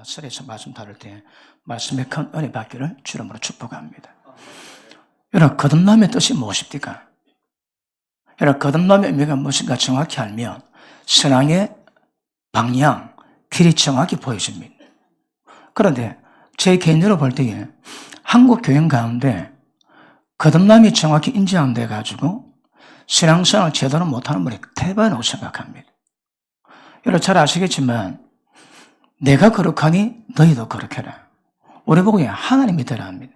설에서 말씀 다룰 때 말씀의 큰 은혜 받기를 주름으로 축복합니다. 여러분, 거듭남의 뜻이 무엇입니까? 여러분, 거듭남의 의미가 무엇인가 정확히 알면 신앙의 방향, 길이 정확히 보여집니다. 그런데 제 개인적으로 볼 때에 한국 교회 가운데 거듭남이 정확히 인지 안 돼가지고 신앙생활을 제대로 못하는 분이 대단하다고 생각합니다. 여러분 잘 아시겠지만 내가 거룩하니 너희도 거룩해라. 우리 보고 하나님이 되라 합니다.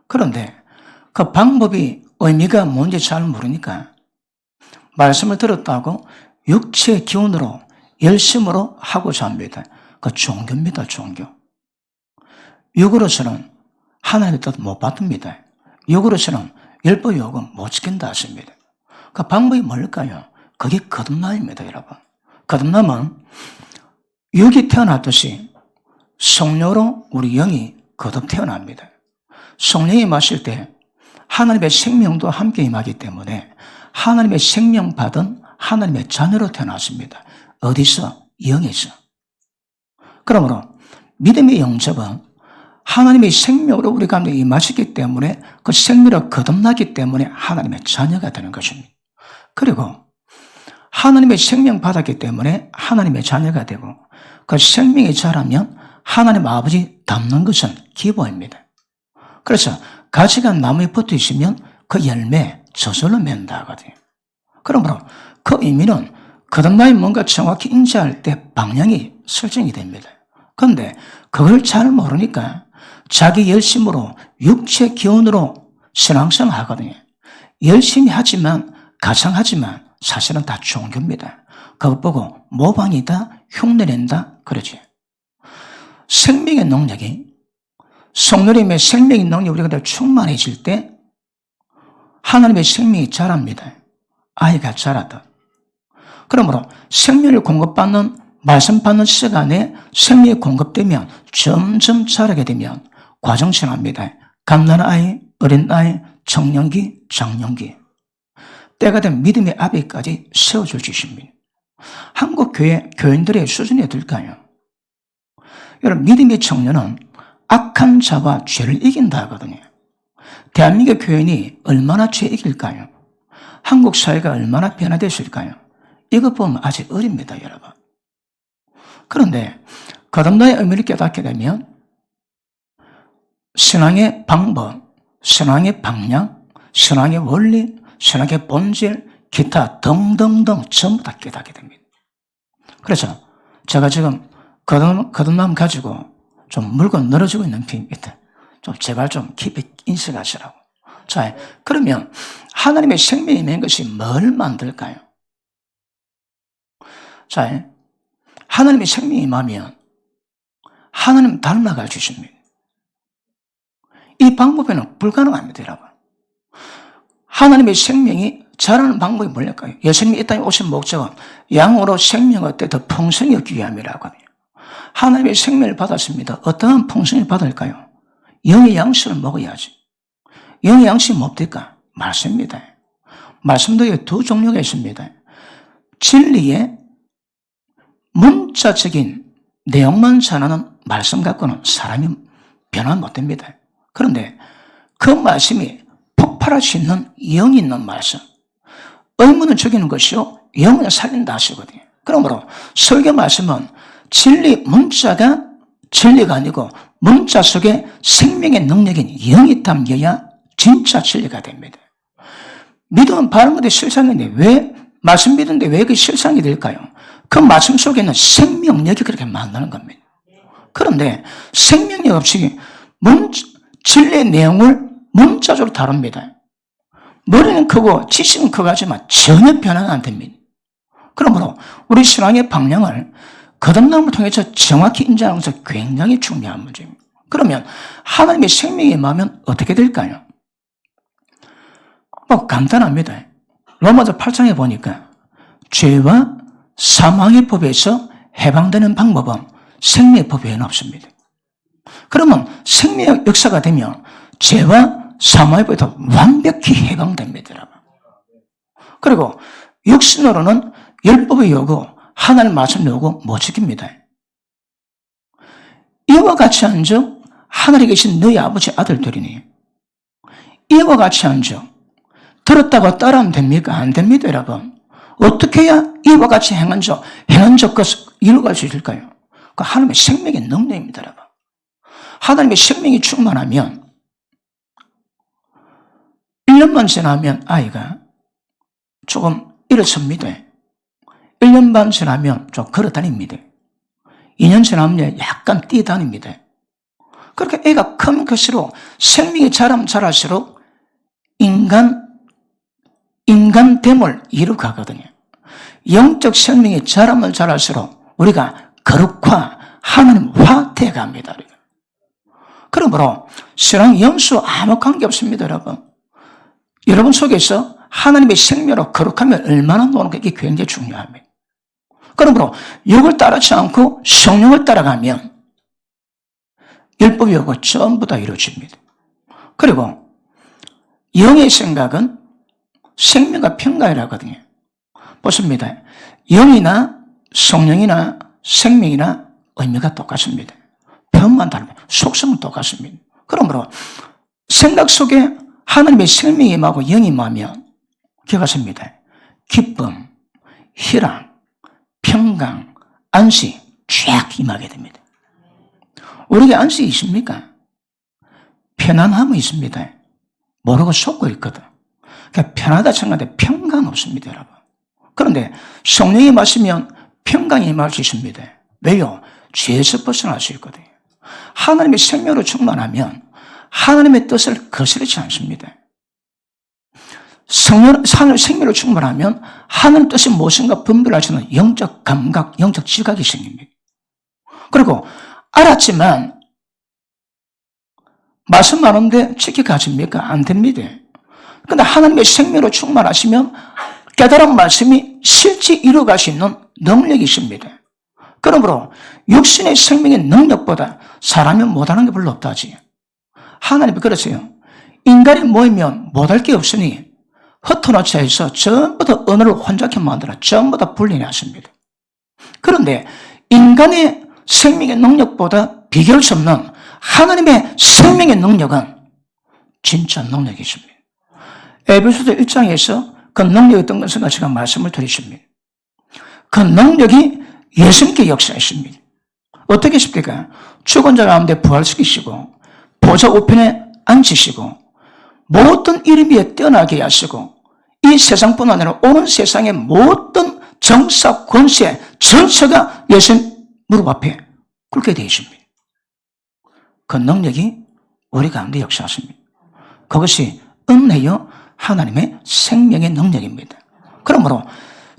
그런데 그 방법이 의미가 뭔지 잘 모르니까 말씀을 들었다고 육체의 기운으로 열심으로 하고자 합니다. 그 종교입니다. 종교. 육으로서는 하나님의 뜻 못 받습니다. 육으로서는 율법 요구 못 지킨다 하십니다. 그 방법이 뭘까요? 그게 거듭남입니다. 여러분. 거듭남은 육이 태어났듯이 성령으로 우리 영이 거듭 태어납니다. 성령이 마실 때 하나님의 생명도 함께 임하기 때문에 하나님의 생명 받은 하나님의 자녀로 태어났습니다. 어디서? 영에서. 그러므로 믿음의 영접은 하나님의 생명으로 우리 가운데 임하시기 때문에 그 생명으로 거듭나기 때문에 하나님의 자녀가 되는 것입니다. 그리고 하나님의 생명 받았기 때문에 하나님의 자녀가 되고 그 생명이 자라면 하나님 아버지 닮는 것은 기본입니다. 그래서 가지가 나무에 붙어 있으면 그 열매 저절로 맺는다 하거든요. 그러므로 그 의미는 거듭남이 뭔가 정확히 인지할 때 방향이 설정이 됩니다. 그런데 그걸 잘 모르니까 자기 열심으로 육체 기운으로 신앙생활 하거든요. 열심히 하지만 가상하지만 사실은 다 종교입니다. 그것 보고 모방이다, 흉내낸다 그러지. 생명의 능력이 성령님의 생명의 능력이 우리가 충만해질 때 하나님의 생명이 자랍니다. 아이가 자라다. 그러므로 생명을 공급받는 말씀 받는 시간에 생명이 공급되면 점점 자라게 되면 과정 지납니다. 갓난아이, 어린아이, 청년기, 장년기. 때가 되면 믿음의 아비까지 세워줄 주십니다. 한국 교회 교인들의 수준이 어떨까요? 여러분, 믿음의 청년은 악한 자와 죄를 이긴다 하거든요. 대한민국 교인이 얼마나 죄 이길까요? 한국 사회가 얼마나 변화됐을까요? 이것 보면 아직 어립니다, 여러분. 그런데 거듭남의 의미를 깨닫게 되면 신앙의 방법, 신앙의 방향, 신앙의 원리, 신앙의 본질, 기타 등등등 전부 다 깨닫게 됩니다. 그래서 제가 지금 거듭남 가지고 좀 물건 늘어지고 있는 편입니다. 좀 제발 좀 깊이 인식하시라고. 자, 그러면 하나님의 생명이 있는 것이 뭘 만들까요? 자, 하나님의 생명이 임하면 하나님 닮아가 주십니다. 이 방법에는 불가능합니다, 여러분. 하나님의 생명이 자라는 방법이 뭘까요? 예수님이 이 땅에 오신 목적은 양으로 생명을 얻되 더 풍성히 얻기 위함이라고 하거든요. 하나님의 생명을 받았습니다. 어떠한 풍성을 받을까요? 영의 양식을 먹어야지. 영의 양식이 뭡니까? 말씀입니다. 말씀도 두 종류가 있습니다. 진리의 문자적인 내용만 전하는 말씀 갖고는 사람이 변화 못 됩니다. 그런데 그 말씀이 폭발할 수 있는 영이 있는 말씀. 의문을 죽이는 것이요, 영을 살린다 하시거든요. 그러므로 설교 말씀은 진리 문자가 진리가 아니고 문자 속에 생명의 능력인 영이 담겨야 진짜 진리가 됩니다. 믿음은 바른 것에 실상인데 왜 말씀 믿는데 왜 그 실상이 될까요? 그 말씀 속에는 생명력이 그렇게 만드는 겁니다. 그런데 생명력 없이 진리의 내용을 문자적으로 다룹니다. 머리는 크고 지식은 크고 하지만 전혀 변화가 안 됩니다. 그러므로 우리 신앙의 방향을 거듭남을 통해서 정확히 인지하는 것은 굉장히 중요한 문제입니다. 그러면 하나님의 생명이 임하면 어떻게 될까요? 간단합니다. 로마서 8장에 보니까 죄와 사망의 법에서 해방되는 방법은 생명의 법 외에는 없습니다. 그러면 생명의 역사가 되면 죄와 사망의 법에서 완벽히 해방됩니다, 여러분. 그리고 육신으로는 율법의 요구, 하나님 말씀 요구 못 지킵니다. 이와 같이 한즉 하늘에 계신 너희 아버지 아들들이니 이와 같이 한즉 들었다고 따라하면 됩니까? 안 됩니다, 여러분. 어떻게 해야 이와 같이 행한 적 것을 이루어갈 수 있을까요? 그 하나님의 생명의 능력입니다, 여러분. 하나님의 생명이 충만하면 1년만 지나면 아이가 조금 일어섭니다. 1년 반 지나면 좀 걸어다닙니다. 2년 지나면 약간 뛰어다닙니다. 그렇게 애가 크면 클수록 생명이 자라면 자랄수록 인간됨을 이루어가거든요. 영적 생명이 자라면 자랄수록 우리가 거룩화, 하나님화 되어갑니다. 그러므로 신앙 연수 아무 관계없습니다, 여러분. 여러분 속에서 하나님의 생명으로 거룩하면 얼마나 노는 게 굉장히 중요합니다. 그러므로 육을 따르지 않고 성령을 따라가면 율법이 오고 전부 다 이루어집니다. 그리고 영의 생각은 생명과 평강이라거든요. 보십니다. 영이나 성령이나 생명이나 의미가 똑같습니다. 표현만 다릅니다. 속성은 똑같습니다. 그러므로 생각 속에 하나님의 생명이 임하고 영이 임하면 기억하십니다. 기쁨, 희락, 평강, 안식 쫙 임하게 됩니다. 우리에게 안식이 있습니까? 편안함이 있습니다. 모르고 속고 있거든. 그러니까 편하다 생각하는데 평강 없습니다, 여러분. 그런데 성령이 마시면 평강이 임할 수 있습니다. 왜요? 죄에서 벗어날 수 있거든요. 하나님의 생명으로 충만하면 하나님의 뜻을 거스르지 않습니다. 하나님의 생명으로 충만하면 하나님 뜻이 무엇인가 분별할 수 있는 영적 감각, 영적 지각이 생깁니다. 그리고 알았지만 말씀 많은데 지켜가십니까? 안 됩니다. 그런데 하나님의 생명으로 충만하시면 깨달은 말씀이 실제 이루어갈 수 있는 능력이 있습니다. 그러므로 육신의 생명의 능력보다 사람이 못하는 게 별로 없다지. 하나님이 그러세요. 인간이 모이면 못할 게 없으니 흩어놓자해서 전부 다 언어를 혼잡게 만들어 전부 다 분리하십니다. 그런데 인간의 생명의 능력보다 비교할 수 없는 하나님의 생명의 능력은 진짜 능력이 있습니다. 에베소서 1장에서 그 능력이 어떤 것인가 제가 말씀을 드리십니다. 그 능력이 예수님께 역사했습니다. 어떻게 했습니까? 죽은 자 가운데 부활시키시고 보좌 우편에 앉히시고 모든 이름 위에 뛰어나게 하시고 이 세상뿐 아니라 오는 세상의 모든 정사, 권세, 전체가 예수님 무릎 앞에 꿇게 되어 있습니다. 그 능력이 우리 가운데 역사하십니다. 그것이 은혜요 하나님의 생명의 능력입니다. 그러므로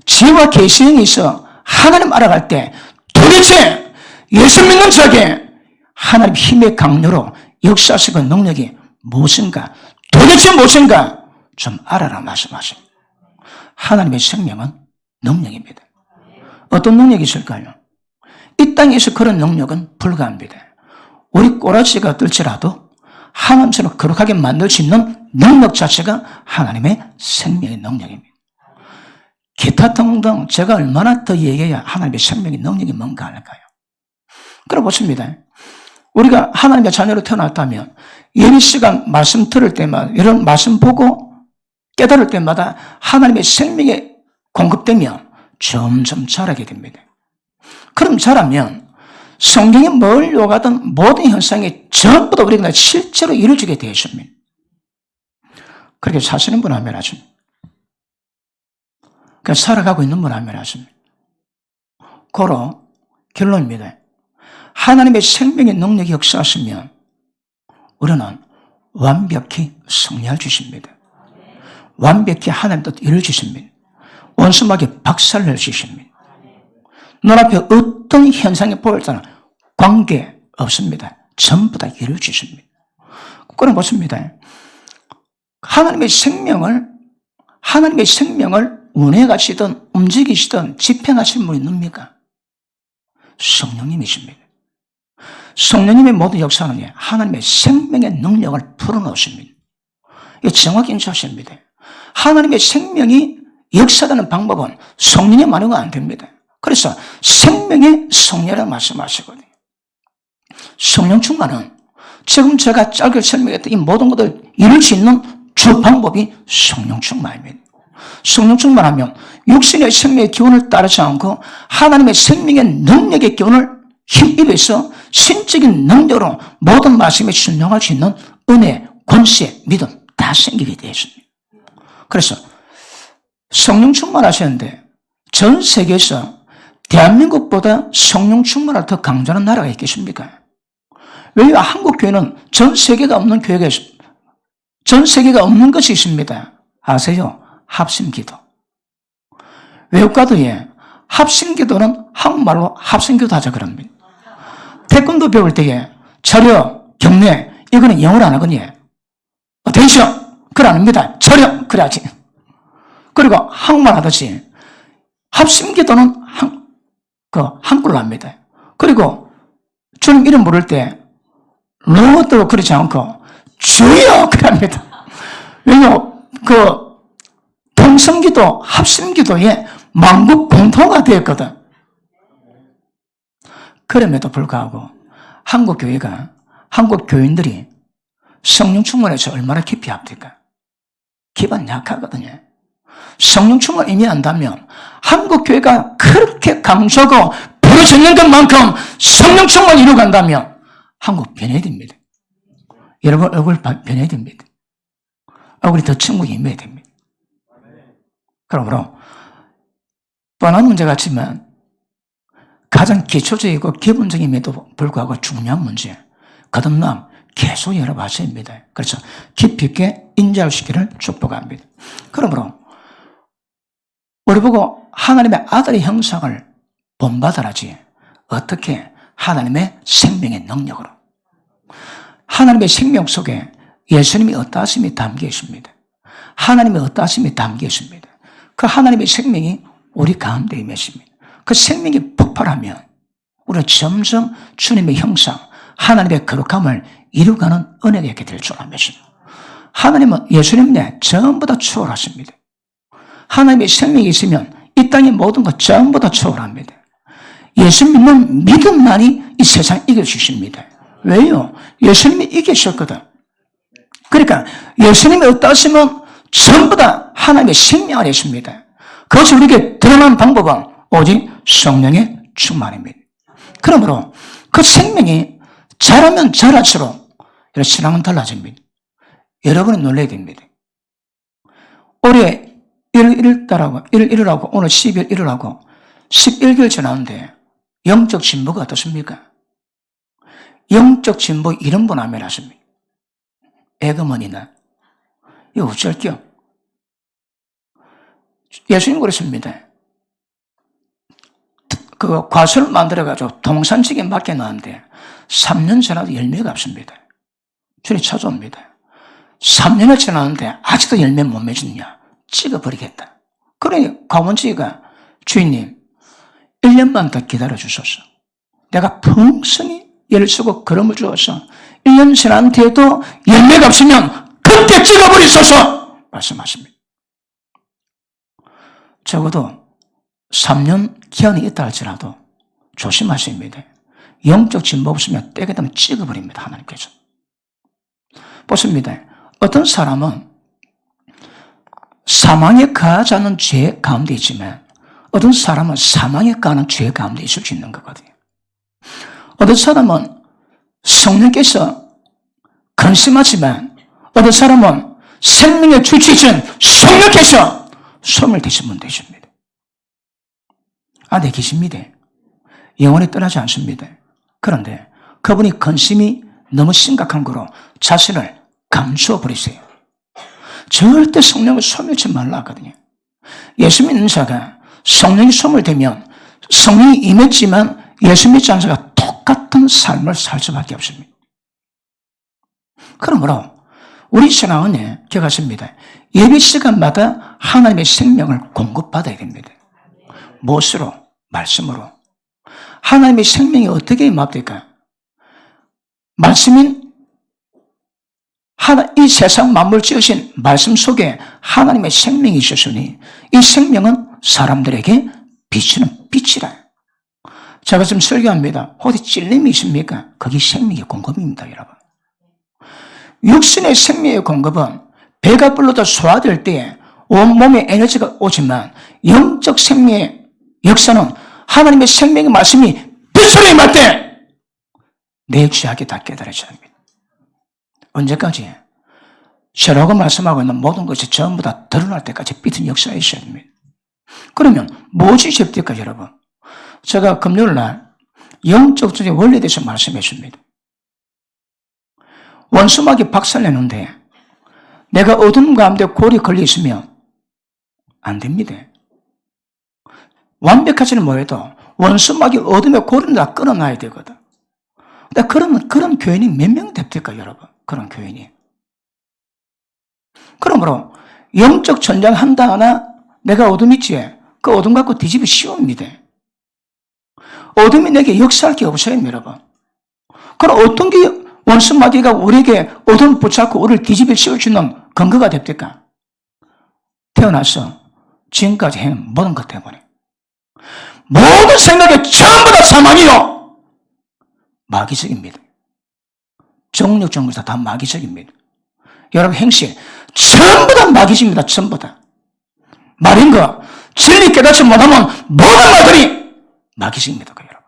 지혜와 계시형이 있어 하나님 알아갈 때 도대체 예수 믿는 자에게 하나님 힘의 강요로 역사하시는 능력이 무엇인가, 도대체 무엇인가 좀 알아라 말씀하십니다. 하나님의 생명은 능력입니다. 어떤 능력이 있을까요? 이 땅에서 그런 능력은 불가합니다. 우리 꼬라지가 어떨지라도 하나님처럼 거룩하게 만들 수 있는 능력 자체가 하나님의 생명의 능력입니다. 기타 등등 제가 얼마나 더 얘기해야 하나님의 생명의 능력이 뭔가 할까요? 그럼 보십니다. 우리가 하나님의 자녀로 태어났다면 예배 시간 말씀 들을 때마다 이런 말씀 보고 깨달을 때마다 하나님의 생명이 공급되면 점점 자라게 됩니다. 그럼 자라면 성경이 뭘 요구하던 모든 현상이 전부 다 우리가 실제로 이루어지게 되어 있습니다. 그렇게 사시는 분 하면 하십니다. 그러니까 살아가고 있는 분 하면 하십니다. 고로 결론입니다. 하나님의 생명의 능력이 역사하시면 우리는 완벽히 승리할 주십니다. 완벽히 하나님 뜻 이룰 주십니다. 원수마귀 박살낼 주십니다. 눈앞에 어떤 현상이 보일 때는 관계 없습니다. 전부 다 이룰 주십니다. 그건 보십니다. 하나님의 생명을 운행하시든 움직이시든 집행하시는 분이 누굽니까? 성령님이십니다. 성령님의 모든 역사는 하나님의 생명의 능력을 풀어놓으십니다. 이거 정확히 인지하십니다. 하나님의 생명이 역사되는 방법은 성령이 말하면 안 됩니다. 그래서 생명의 성령이라고 말씀하시거든요. 성령 충만은 지금 제가 짧게 설명했던 이 모든 것을 이룰 수 있는 주 방법이 성령 충만입니다. 성령 충만하면 육신의 생명의 기운을 따르지 않고 하나님의 생명의 능력의 기운을 힘입어서 신적인 능력으로 모든 말씀에 순종할 수 있는 은혜, 권세, 믿음 다 생기게 되어 있습니다. 그래서 성령 충만하셨는데 전 세계에서 대한민국보다 성령 충만을 더 강조하는 나라가 있겠습니까? 왜냐? 한국 교회는 전 세계가 없는 교회가 있습니다. 전 세계가 없는 것이 있습니다. 아세요? 합심기도. 외국가도에 합심기도는 한국말로 합심기도 하자 그럽니다. 태권도 배울 때에 차려, 경례 이거는 영어로 안 하거든요. 어텐션 그걸 안 합니다. 차려 그래야지. 그리고 한국말 하듯이 합심기도는 한글로 합니다. 그리고 주님 이름 부를 때 로드로 그러지 않고 주여 그래 합니다. 왜냐하면 통성기도 합심기도에 만국 공통화 되었거든. 그럼에도 불구하고 한국 교회가, 한국 교인들이 성령 충만해서 얼마나 깊이 합니까? 기반 약하거든요. 성령 충만 의미 안다면 한국 교회가 그렇게 강조하고 부르짖는 것만큼 성령 충만 이루어간다면 한국 변해야 됩니다. 여러분 얼굴 변해야 됩니다. 얼굴이 더 천국에 임해야 됩니다. 그러므로 뻔한 문제 같지만 가장 기초적이고 기본적임에도 불구하고 중요한 문제, 거듭남 계속 열어봐야 합니다. 그래서 깊이 있게 인자하시기를 축복합니다. 그러므로 우리 보고 하나님의 아들의 형상을 본받아라지 어떻게 하나님의 생명의 능력으로 하나님의 생명 속에 예수님이 어떠하심이 담겨 있습니다. 하나님의 어떠하심이 담겨 있습니다. 그 하나님의 생명이 우리 가운데 임했습니다. 그 생명이 폭발하면 우리는 점점 주님의 형상, 하나님의 거룩함을 이루어가는 은혜가 있게 될 줄 압니다. 하나님은 예수님에 전부 다 초월하십니다. 하나님의 생명이 있으면 이 땅의 모든 것 전부 다 초월합니다. 예수 믿는 믿음만이 이 세상 이겨주십니다. 왜요? 예수님이 이기셨거든. 그러니까 예수님이 어떠하시면 전부 다 하나님의 생명 안에 있습니다. 그것이 우리에게 드러난 방법은 오직 성령의 충만입니다. 그러므로 그 생명이 자라면 자랄수록 신앙은 달라집니다. 여러분은 놀라야 됩니다. 올해 1월 1일하고 오늘 12월 1일하고 11개월 지났는데 영적 진보가 어떻습니까? 영적 진보 이런 분 아멘 하십니다. 애그머니나 이거 어쩔게요. 예수님 그랬습니다. 그 과수를 만들어가지고 동산지게 맡겨놨는데 3년 지나도 열매가 없습니다. 주님 찾아옵니다. 3년을 지났는데 아직도 열매 못 맺었냐? 찍어버리겠다. 그러니 과원지가 주인님 1년만 더 기다려주소서. 내가 풍성히 예를 쓰고 걸음을 주어서 1년 지난 뒤에도 열매가 없으면 그때 찍어버리소서 말씀하십니다. 적어도 3년 기한이 있다 할지라도 조심하십니다. 영적 진보 없으면 때게 되면 찍어버립니다. 하나님께서. 보십니다. 어떤 사람은 사망에 가하지 않은 죄 가운데 있지만 어떤 사람은 사망에 가는 죄 가운데 있을 수 있는 거거든요. 어떤 사람은 성령께서 근심하지만 어떤 사람은 생명의 주치신 성령께서 손을 대신 분 되십니다. 안에 계십니다. 영원히 떠나지 않습니다. 그런데 그분이 근심이 너무 심각한 거로 자신을 감추어 버리세요. 절대 성령을 소멸치 말라 하거든요. 예수 믿는 자가 성령이 소멸되면 성령이 임했지만 예수 믿지 않는 자가 똑같은 삶을 살 수밖에 없습니다. 그러므로 우리 신앙은 기억하십니다. 예배 시간마다 하나님의 생명을 공급받아야 됩니다. 무엇으로? 말씀으로. 하나님의 생명이 어떻게 임합니까? 말씀인 이 세상 만물 지으신 말씀 속에 하나님의 생명이 있으시니 이 생명은 사람들에게 비치는 빛이라. 제가 지금 설교합니다. 어디 찔림이 있습니까? 그게 생명의 공급입니다, 여러분. 육신의 생명의 공급은 배가 불러도 소화될 때 온몸에 에너지가 오지만 영적 생명의 역사는 하나님의 생명의 말씀이 빗소리에 맞대 내 취하게 다 깨달아져야 합니다. 언제까지? 셔라고 말씀하고 있는 모든 것이 전부 다 드러날 때까지 삐튼 역사에 있어야 됩니다. 그러면 무엇이 됩니까, 여러분? 제가 금요일 날 영적 존재 원리에 대해서 말씀해 줍니다. 원수막이 박살내는데 내가 어둠 가운데 골이 걸려 있으면 안 됩니다. 완벽하지는 못해도 원수막이 어둠에 골을 다 끊어놔야 되거든. 근데 그러면 그런 교인이 몇 명 됩니까, 여러분? 그런 교인이. 그러므로 영적 전쟁 한다 하나 내가 어둠 있지? 그 어둠 갖고 뒤집기 쉬웁니다. 어둠이 내게 역사할 게 없어요, 여러분. 그럼 어떤 게 원수마귀가 우리에게 어둠 붙잡고 우리를 뒤집어 씌울 수 있는 근거가 됩니까? 태어나서 지금까지 한 모든 것 때문에. 모든 생각이 전부 다 사망이요. 마귀적입니다. 정력정부에서 다 마귀적입니다. 여러분 행실 전부 다 마귀적입니다. 전부 다. 말인 거 진리 깨닫지 못하면 모든 말들이 마귀적입니다. 여러분.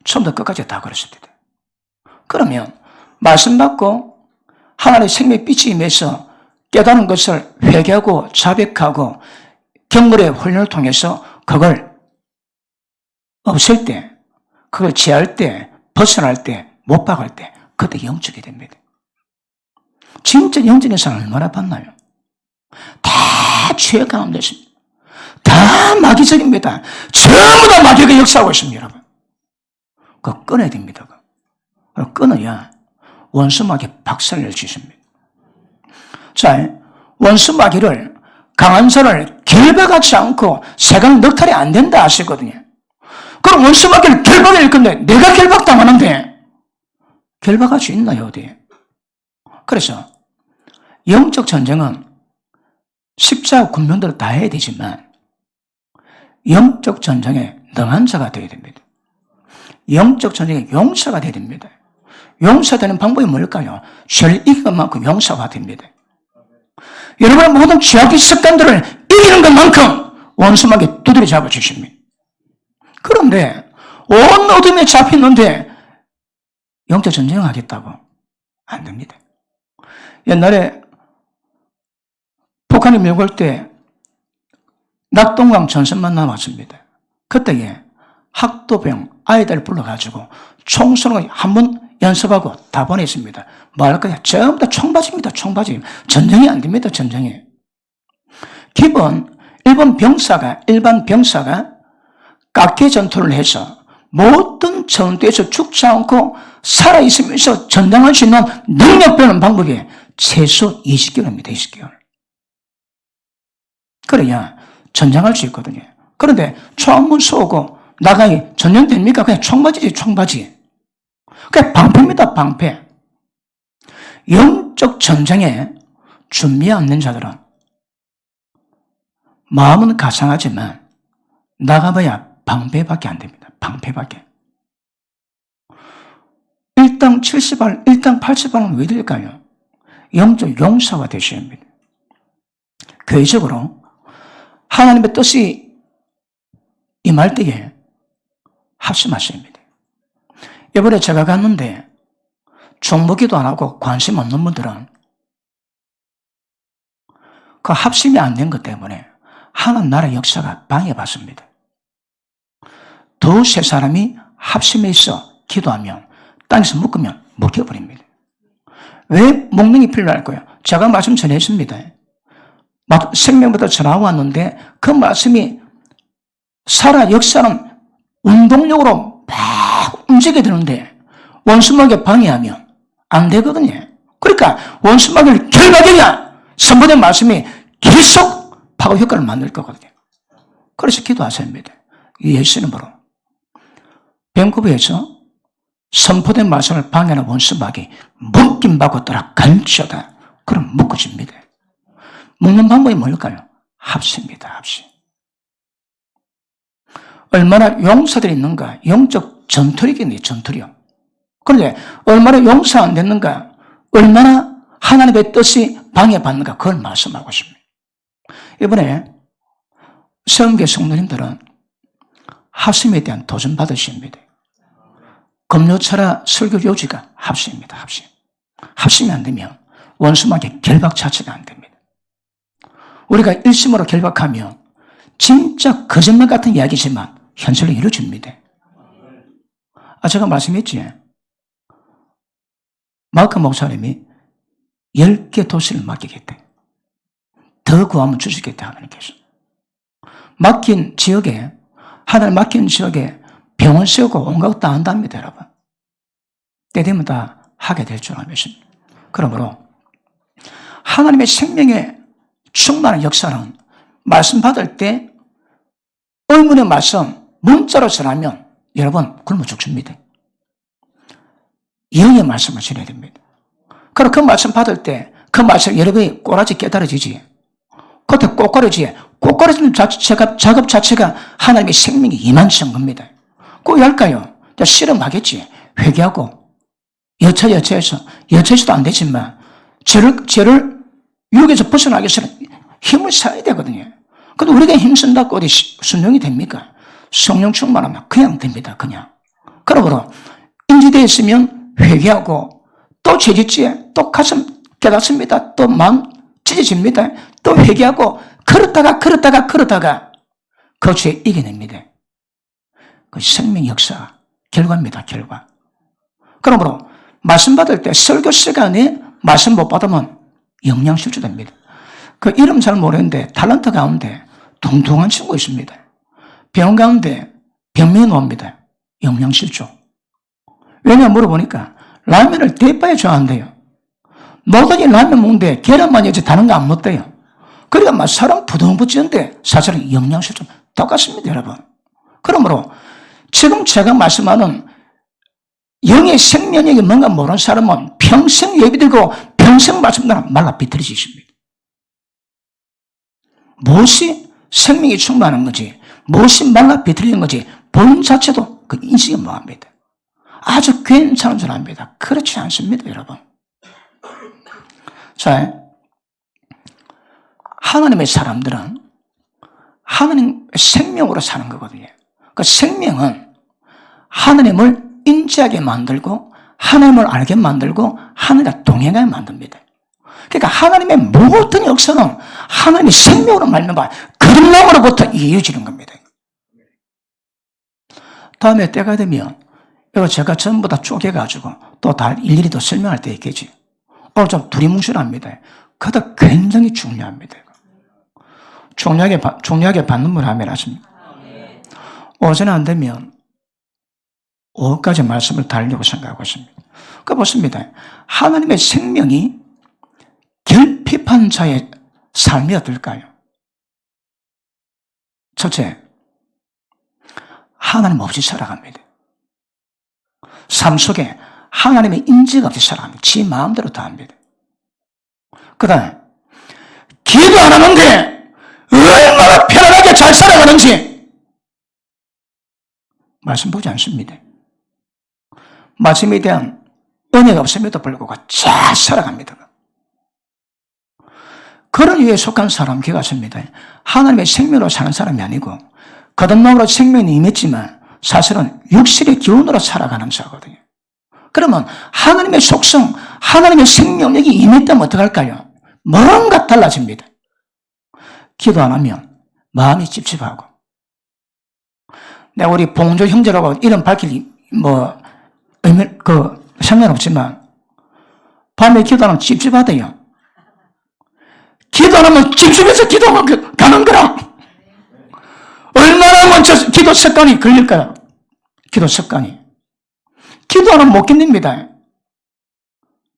처음부터 끝까지 다 그렇습니다. 그러면 말씀 받고 하나님의 생명의 빛이 임해서 깨달은 것을 회개하고 자백하고 경건의 훈련을 통해서 그걸 없앨 때, 그걸 제할 때, 벗어날 때, 못 박을 때 그때 영적이 됩니다. 진짜 영적인 사람을 얼마나 봤나요? 다 죄 가운데 있습니다. 다 마귀적입니다. 전부 다 마귀가 역사하고 있습니다, 여러분. 그거 끊어야 됩니다. 그걸 끊어야 원수마귀 박살낼 수 있습니다. 자, 원수마귀를 강한 손을 결박하지 않고 세강 넉탈이 안 된다 하시거든요. 그럼 원수마귀를 결박할 건데 내가 결박당하는데 결박할 수 있나요, 어디? 그래서 영적 전쟁은 십자가 군병들을 다 해야 되지만 영적 전쟁에 능한 자가 되어야 됩니다. 영적 전쟁에 용사가 되어야 됩니다. 용사되는 방법이 뭘까요? 죄를 이기는 것만큼 용사가 됩니다. 여러분의 모든 죄악의 습관들을 이기는 것만큼 원수마귀 두드려 잡아주십니다. 그런데 온 어둠에 잡혔는데 영적 전쟁을 하겠다고? 안 됩니다. 옛날에 북한이 밀고 올 때 낙동강 전선만 남았습니다. 그때에 학도병 아이들 불러가지고 총 쏘는 거 한 번 연습하고 다 보냈습니다. 뭐 할까요? 전부 다 총바지입니다. 총바지. 전쟁이 안 됩니다. 전쟁이. 기본 일반 병사가 깎게 전투를 해서 모든 전투에서 죽지 않고 살아있으면서 전쟁할 수 있는 능력 배우는 방법이 최소 20개월입니다. 20개월. 그래야 전쟁할 수 있거든요. 그런데 총 한 번 쏘고 나가니 전쟁됩니까? 그냥 총바지지, 총바지. 그냥 방패입니다, 방패. 영적 전쟁에 준비 않는 자들은 마음은 가상하지만 나가봐야 방패밖에 안 됩니다. 방패밖에. 일당 70알, 일당 80알은 왜 될까요? 영적 용사가 되셔야 합니다. 교회적으로 하나님의 뜻이 임할 때에 합심하셔야 합니다. 이번에 제가 갔는데 종목기도 안 하고 관심 없는 분들은 그 합심이 안 된 것 때문에 하나님 나라의 역사가 방해받습니다. 두세 사람이 합심해서 기도하면 땅에서 묶으면 묶여버립니다. 왜 목능이 필요할까요? 제가 말씀 전했습니다. 생명부터 전화 왔는데 그 말씀이 살아 역사는 운동력으로 막 움직여야 되는데 원수마귀가 방해하면 안 되거든요. 그러니까 원수마귀를 결박해야 선포된 말씀이 계속 파급 효과를 만들 거거든요. 그래서 기도하셔야 합니다. 예수 이름으로 밴쿠버에서 선포된 말씀을 방해하는 원수마귀 묶임받고 떠나 갈지어다. 그럼 묶어집니다. 묶는 방법이 뭘까요? 합시입니다. 합시. 얼마나 용사들이 있는가. 영적 전투력이네, 전투력. 그런데 얼마나 용사 안 됐는가. 얼마나 하나님의 뜻이 방해받는가. 그걸 말씀하고 있습니다. 이번에 성계 성도님들은 합심에 대한 도전 받으십니다. 금요철야 설교 요지가 합심입니다. 합심. 합심이 안 되면 원수막의 결박 자체가 안 됩니다. 우리가 일심으로 결박하면 진짜 거짓말 같은 이야기지만 현실로 이루어집니다. 제가 말씀했지. 마크 목사님이 10개 도시를 맡기겠대. 더 구하면 주시겠대, 하나님께서. 맡긴 지역에, 하나님 맡긴 지역에 병원 세우고 온갖 것 다 한답니다, 여러분. 때 되면 다 하게 될 줄 믿습니다. 그러므로 하나님의 생명에 충만한 역사는 말씀 받을 때 의문의 말씀 문자로 전하면 여러분 굶어 죽습니다. 영의 말씀을 전해야 됩니다. 그리고 그 말씀 받을 때 그 말씀 여러분이 꼬라지 깨달아지지. 그때 꼬꼬라지는 작업 자체가 하나님의 생명이 임한천 겁니다. 꼭 할까요? 실험하겠지. 회개하고 여차해서도 안 되지만 죄를 유혹에서 벗어나기 위해서는 힘을 써야 되거든요. 근데 우리가 힘쓴다고 어디 순종이 됩니까? 성령 충만하면 그냥 됩니다. 그냥. 그러므로 인지되어 있으면 회개하고 또 죄짓지에 또 가슴 깨닫습니다. 또 마음 찢어집니다. 또 회개하고 그러다가 그 죄 이겨냅니다. 그 생명 역사 결과입니다. 결과. 그러므로 말씀 받을 때 설교 시간에 말씀 못 받으면 영양실조됩니다. 그 이름 잘 모르는데 탤런트 가운데 둥둥한 친구 있습니다. 병원 가운데 병명이 나옵니다. 영양실조. 왜냐 물어보니까 라면을 대파에 좋아한대요. 노동이 라면 먹는데 계란만 이제 다른 거 안 먹대요. 그러니까 막 사람 부둥부지는데 사실은 영양실조 똑같습니다, 여러분. 그러므로 지금 제가 말씀하는 영의 생명력이 뭔가 모르는 사람은 평생 예비되고 평생 말씀대로 말라 비틀어지십니다. 무엇이 생명이 충만한 건지, 무엇이 말라 비틀리는 건지 본인 자체도 그 인식이 뭐합니다. 아주 괜찮은 줄 압니다. 그렇지 않습니다, 여러분. 자, 하나님의 사람들은 하나님 생명으로 사는 거거든요. 그 생명은 하나님을 인지하게 만들고 하나님을 알게 만들고 하나님과 동행하게 만듭니다. 그러니까 하나님의 모든 역사는 하나님의 생명으로 말미암아 그림남으로부터 이어지는 겁니다. 다음에 때가 되면 이거 제가 전부 다 쪼개가지고 또 다 일일이 더 설명할 때 있겠지. 오늘 좀 두리뭉실합니다. 그것도 굉장히 중요합니다. 중요하게 받는 분 하면 하십니까? 오전에 안 되면 오후까지 말씀을 달려고 생각하고 있습니다. 그 보십니다. 하나님의 생명이 결핍한 자의 삶이 어떨까요? 첫째, 하나님 없이 살아갑니다. 삶 속에 하나님의 인지가 없이 살아갑니다. 지 마음대로 다 합니다. 그 다음에 기도 안 하는데 얼마나 편안하게 잘 살아가는지 말씀 보지 않습니다. 말씀에 대한 은혜가 없음에도 불구하고 잘 살아갑니다. 그런 유에 속한 사람 기가 습니다. 하나님의 생명으로 사는 사람이 아니고 거듭남으로 생명이 임했지만 사실은 육실의 기운으로 살아가는 자거든요. 그러면 하나님의 속성, 하나님의 생명력이 임했다면 어떡할까요? 뭔가 달라집니다. 기도 안 하면 마음이 찝찝하고. 내가 우리 봉조 형제라고 이름 밝힐 상관없지만 밤에 기도하면 찝찝하대요. 기도 안 하면 찝찝해서 기도하면 가는 거라. 얼마나 먼저 기도 습관이 걸릴까요? 기도 습관이. 기도 안 하면 못 견딥니다.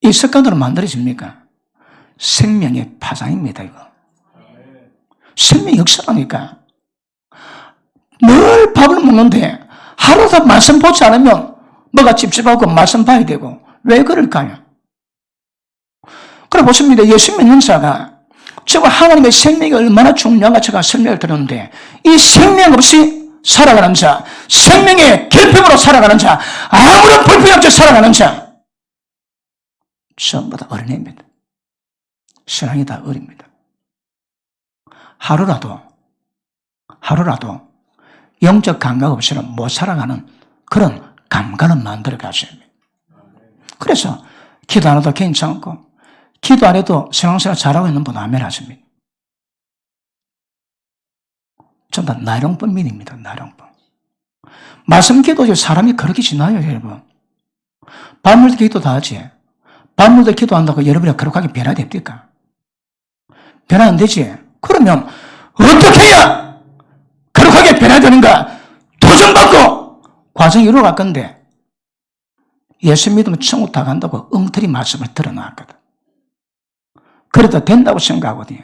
이 습관으로 만들어집니까? 생명의 파장입니다, 이거. 생명의 역사라니까. 늘 밥을 먹는데 하루도 말씀 보지 않으면 뭐가 찝찝하고 말씀 봐야 되고. 왜 그럴까요? 그래 보십니다. 예수 믿는 자가 지금 하나님의 생명이 얼마나 중요한가 제가 설명을 드렸는데 이 생명 없이 살아가는 자, 생명의 결핍으로 살아가는 자, 아무런 불평이 없이 살아가는 자, 전부 다 어린애입니다. 신앙이 다 어립니다. 하루라도 영적 감각 없이는 못 살아가는 그런 감각을 만들어 가셔야 합니다. 그래서 기도 안 해도 괜찮고 기도 안 해도 신앙생활 잘하고 있는 분 아멘 하십니다. 전부 다 나이롱법 믿습니다. 나이롱법. 말씀 기도지 사람이 그렇게 지나요, 여러분. 밤물도 기도 다 하지. 밤물도 기도한다고 여러분이 그렇게 변화가 됩니까? 변화 안 되지. 그러면 어떻게 해야 그렇게 변화되는가? 도전받고 과정이 이루어갈 건데 예수 믿으면 천국 다 간다고 엉터리 말씀을 들어놨거든. 그래도 된다고 생각하거든요.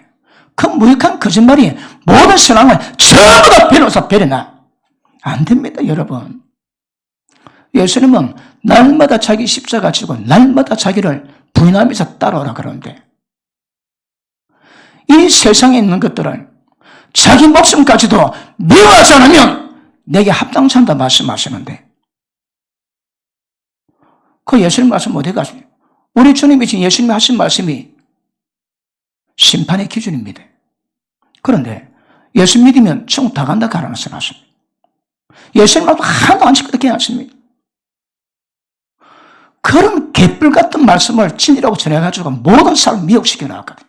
그 무익한 거짓말이 모든 신앙을 전부 다 변호사 버려놔. 안 됩니다, 여러분. 예수님은 날마다 자기 십자가 지고 날마다 자기를 부인하면서 따라오라 그러는데 이 세상에 있는 것들을 자기 목숨까지도 미워하지 않으면 내게 합당치 않다 말씀하시는데 그 예수님 말씀 어디 가십니까? 우리 주님이 지금 예수님이 하신 말씀이 심판의 기준입니다. 그런데 예수 믿으면 천국 다 간다 가라는 말씀 하십니다. 예수님 말씀 하나도 안 지키게 하십니다. 그런 개뿔 같은 말씀을 진리라고 전해가지고 모든 사람을 미혹시켜 나왔거든요.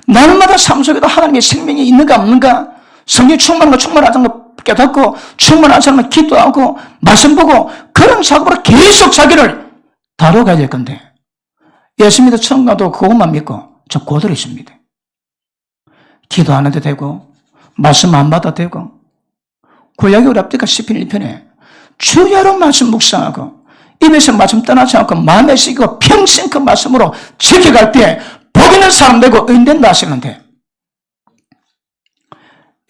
날마다 삶 속에도 하나님의 생명이 있는가 없는가 성령 충만한 거 충만하지 않은 거 깨닫고 충만하지 않은 거 기도하고 말씀 보고 그런 작업으로 계속 자기를 다뤄가야 될 건데 예수 믿어 천국 가도 그것만 믿고 저 고들이 있습니다. 기도 안 해도 되고 말씀 안 받아도 되고 구약의 우리 앞뒤가 시편 1편에 주야로 말씀 묵상하고 입에서 말씀 떠나지 않고 마음에 새기고 평생 그 말씀으로 지켜갈 때 복 있는 사람 되고 의인된다 하시는데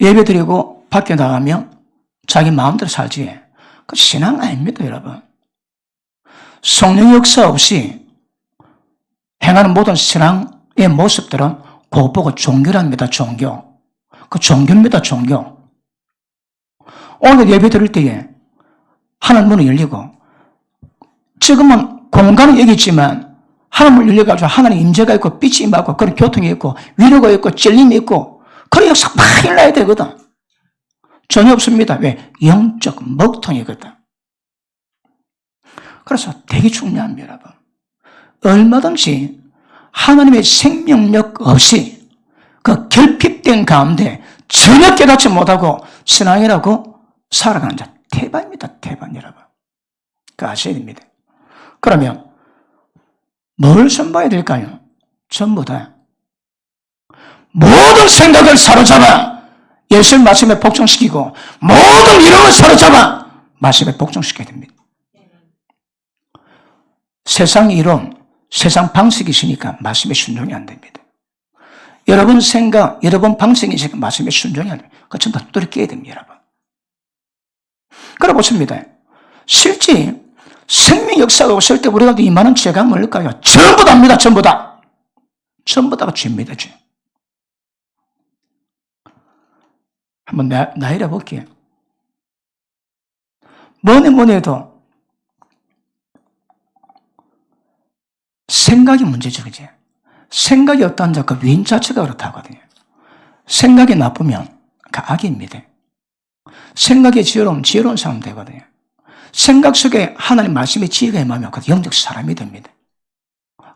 예배 드리고 밖에 나가면 자기 마음대로 살지 그 신앙 아닙니다, 여러분. 성령 역사 없이 행하는 모든 신앙의 모습들은 그거 보고 종교랍니다, 종교. 그 종교입니다, 종교. 오늘 예배 드릴 때에 하늘 문이 열리고 지금은 공간은 여기 있지만 하늘문 열려가지고 하나님 임재가 있고 빛이 임하고 그런 교통이 있고 위로가 있고 찔림이 있고 그런 역사 막 일어나야 되거든. 전혀 없습니다. 왜? 영적 먹통이거든. 그래서 되게 중요합니다, 여러분. 얼마든지 하나님의 생명력 없이 그 결핍된 가운데 전혀 깨닫지 못하고 신앙이라고 살아가는 자 태반입니다, 태반 여러분. 그거 아셔야 됩니다. 그러면 뭘 선봐야 될까요? 전부 다 모든 생각을 사로잡아 예수님 말씀에 복종시키고 모든 이론을 사로잡아 말씀에 복종시켜야 됩니다. 세상 이론, 세상 방식이 있으니까 말씀에 순종이 안 됩니다. 여러분 생각, 여러분 방식이 있으니까 말씀에 순종이 안 됩니다. 그거 전부 다 뚫어야 됩니다, 여러분. 그래 보십니다. 실제 생명 역사가 없을 때 우리가 임하는 죄가 뭘까요? 전부 다입니다. 전부 다. 전부 다가 죄입니다. 죄. 한번 나열해 볼게요. 뭐니 해도 생각이 문제죠. 그죠? 생각이 없다는 자 그 위인 자체가 그렇다고 하거든요. 생각이 나쁘면 그 악입니다. 생각이 지혜로운 사람 되거든요. 생각 속에 하나님 말씀의 지혜가 임하면 그 영적 사람이 됩니다.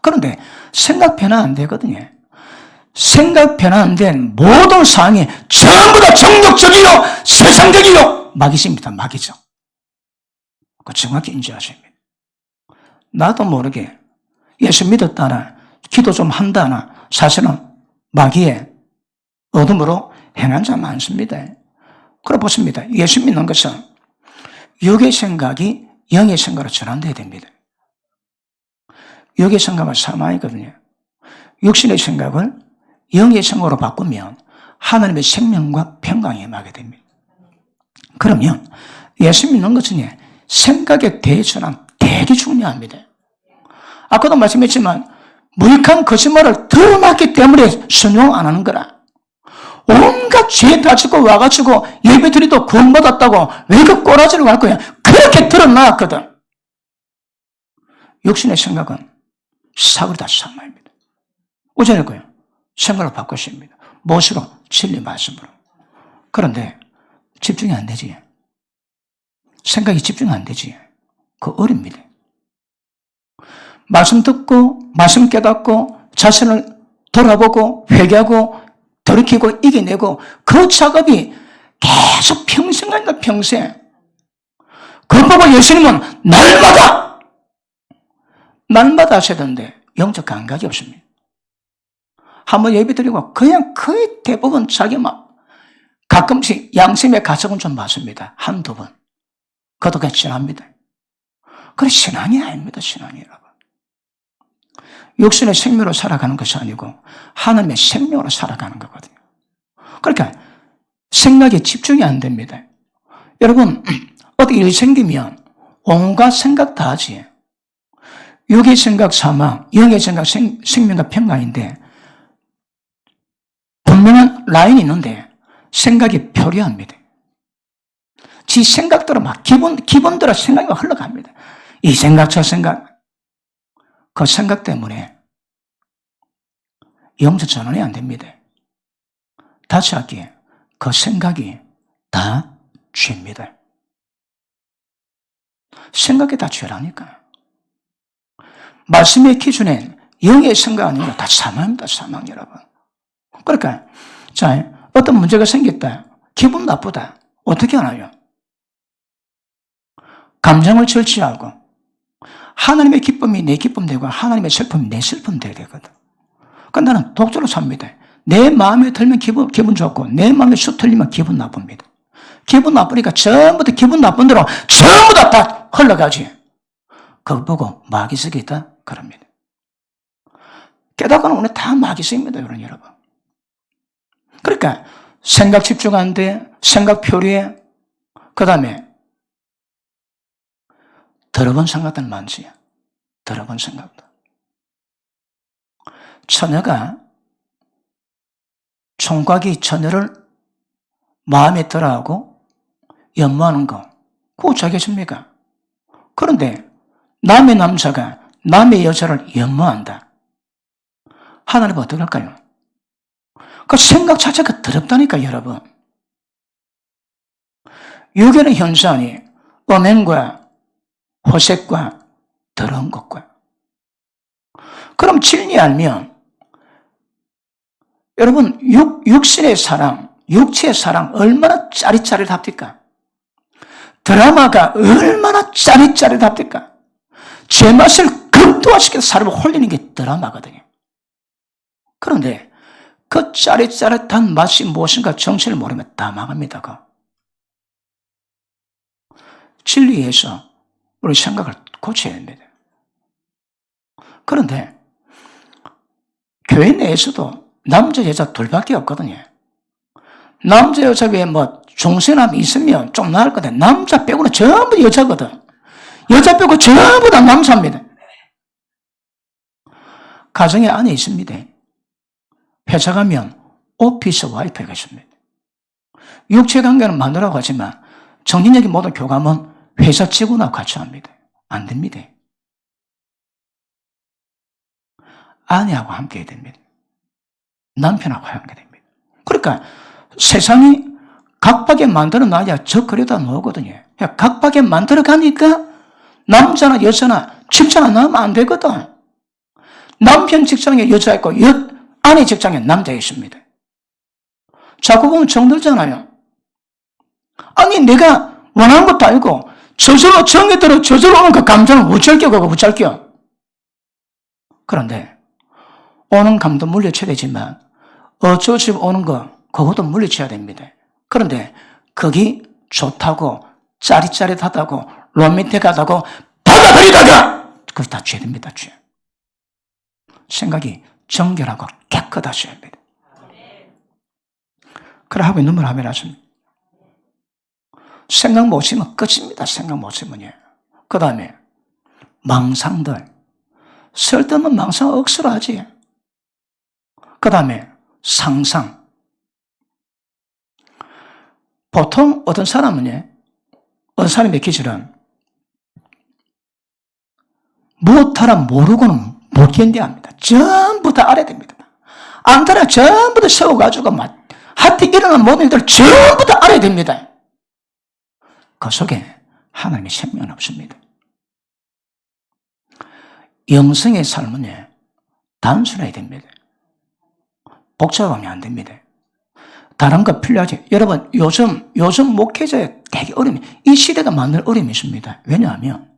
그런데 생각 변화 안 되거든요. 생각 변화 안 된 모든 상황이 전부 다 정욕적이요 세상적이요 마귀십니다. 마귀죠. 그 정확히 인지하셔야 합니다. 나도 모르게 예수 믿었다나 기도 좀 한다나 사실은 마귀의 어둠으로 행한 자 많습니다. 그래 보십니다. 예수 믿는 것은 육의 생각이 영의 생각으로 전환돼야 됩니다. 육의 생각은 사망이거든요. 육신의 생각을 영의 생각으로 바꾸면 하나님의 생명과 평강이 임하게 됩니다. 그러면 예수 믿는 것은 생각의 대전환 되게 중요합니다. 아까도 말씀했지만 무익한 거짓말을 들어놨기 때문에 순종 안 하는 거라. 온갖 죄 다 짓고 와가지고 예배드리도 구원받았다고 왜 그 꼬라지를 갈 거야? 그렇게 드러나왔거든. 육신의 생각은 사거리다 사망입니다. 오전에 거요. 생각을 바꾸십니다. 무엇으로? 진리 말씀으로. 그런데 집중이 안 되지. 생각이 집중 안 되지. 그거 어렵니다. 말씀 듣고 말씀 깨닫고 자신을 돌아보고 회개하고 돌이키고 이겨내고 그 작업이 계속 평생 간다. 평생. 그걸 보고 예수님은 날마다 하셔야 되는데 영적 감각이 없습니다. 한번 예배드리고 그냥 거의 대부분 자기만 가끔씩 양심의 가석은 좀 맞습니다. 한두 번. 그것도 그냥 지납니다. 그래 신앙이 아닙니다. 신앙이라고. 육신의 생명으로 살아가는 것이 아니고 하나님의 생명으로 살아가는 거거든요. 그러니까 생각에 집중이 안 됩니다. 여러분 어떻게 일이 생기면 온갖 생각 다 하지. 육의 생각 사망, 영의 생각 생명과 평강인데 분명한 라인이 있는데 생각이 표류합니다. 지 생각대로 막 기본대로 생각이 막 흘러갑니다. 이 생각 저 생각. 그 생각 때문에 영적 전환이 안 됩니다. 다시 할게요. 그 생각이 다 죄입니다. 생각이 다 죄라니까. 말씀의 기준엔 영의 생각 아니라 다 사망입니다. 사망 여러분. 그러니까 자 어떤 문제가 생겼다. 기분 나쁘다. 어떻게 하나요? 감정을 절제하고 하나님의 기쁨이 내 기쁨 되고 하나님의 슬픔이 내 슬픔 되야 되거든. 그러니까 나는 독자로 삽니다. 내 마음에 들면 기분 좋고 내 마음에 수틀리면 기분 나쁩니다. 기분 나쁘니까 전부 다 기분 나쁜 대로 전부 다 흘러가지. 그거 보고 마귀석이다 그럽니다. 깨닫고는 오늘 다 마귀석입니다. 여러분. 그러니까 생각 집중 안 돼. 생각 표류해. 그 다음에 더러운 생각들 많지. 더러운 생각들. 처녀가 총각이 처녀를 마음에 들어하고 연모하는 거 그거 자기십니까? 그런데 남의 남자가 남의 여자를 연모한다. 하나님은 어떻게 할까요? 그 생각 자체가 더럽다니까 여러분. 육에는 현상이 음행과 호색과 더러운 것과. 그럼 진리 알면 여러분 육신의 사랑, 육체의 사랑 얼마나 짜릿짜릿합니까? 드라마가 얼마나 짜릿짜릿합니까? 제맛을 극도화시켜서 사람을 홀리는 게 드라마거든요. 그런데 그 짜릿짜릿한 맛이 무엇인가 정체를 모르면 다 망합니다. 진리에서 우리 생각을 고쳐야 됩니다. 그런데 교회 내에서도 남자 여자 둘밖에 없거든요. 남자 여자 외에 뭐 중세남이 있으면 좀 나을 건데 남자 빼고는 전부 여자거든. 여자 빼고 전부 다 남자입니다. 가정에 안에 있습니다. 회사 가면 오피스 와이프가 있습니다. 육체관계는 마누라고 하지만 정신적인 모든 교감은 회사 직원하고 같이 합니다. 안 됩니다. 아내하고 함께 해야 됩니다. 남편하고 함께 됩니다. 그러니까 세상이 각박에 만들어놔야 저 그려다 놓거든요. 각박에 만들어가니까 남자나 여자나 직장 안 나오면 안 되거든. 남편 직장에 여자 있고 아내 직장에 남자 있습니다. 자꾸 보면 정들잖아요. 아니 내가 원하는 것도 아니고 저절로 정에 들어 저절로 오는 그 감정을 못찰겨 그거 못찰겨. 그런데 오는 감도 물리쳐야 되지만 어쩔 수 없이 오는 거 그것도 물리쳐야 됩니다. 그런데 거기 좋다고 짜릿짜릿하다고 로맨틱하다고 받아들이다가 그거 다 죄됩니다. 죄. 생각이 정결하고 깨끗하셔야 합니다. 그래 하고 눈물 하면 하십니다. 생각 못 치면 끝입니다. 생각 못 치면요. 그 다음에 망상들. 쓸데없는 망상 억수로 하지. 그 다음에 상상. 보통 어떤 사람은 어떤 사람의 기질은 무엇하라 모르고는 못 견뎌합니다. 전부 다 알아야 됩니다. 안타라 전부 다 세워가지고 하트 일어나는 모든 일들을 전부 다 알아야 됩니다. 그 속에 하나님의 생명은 없습니다. 영성의 삶은 단순해야 됩니다. 복잡하면 안 됩니다. 다른 거 필요하지. 여러분, 요즘 목회자에 되게 어려움이, 이 시대가 만들 어려움이 있습니다. 왜냐하면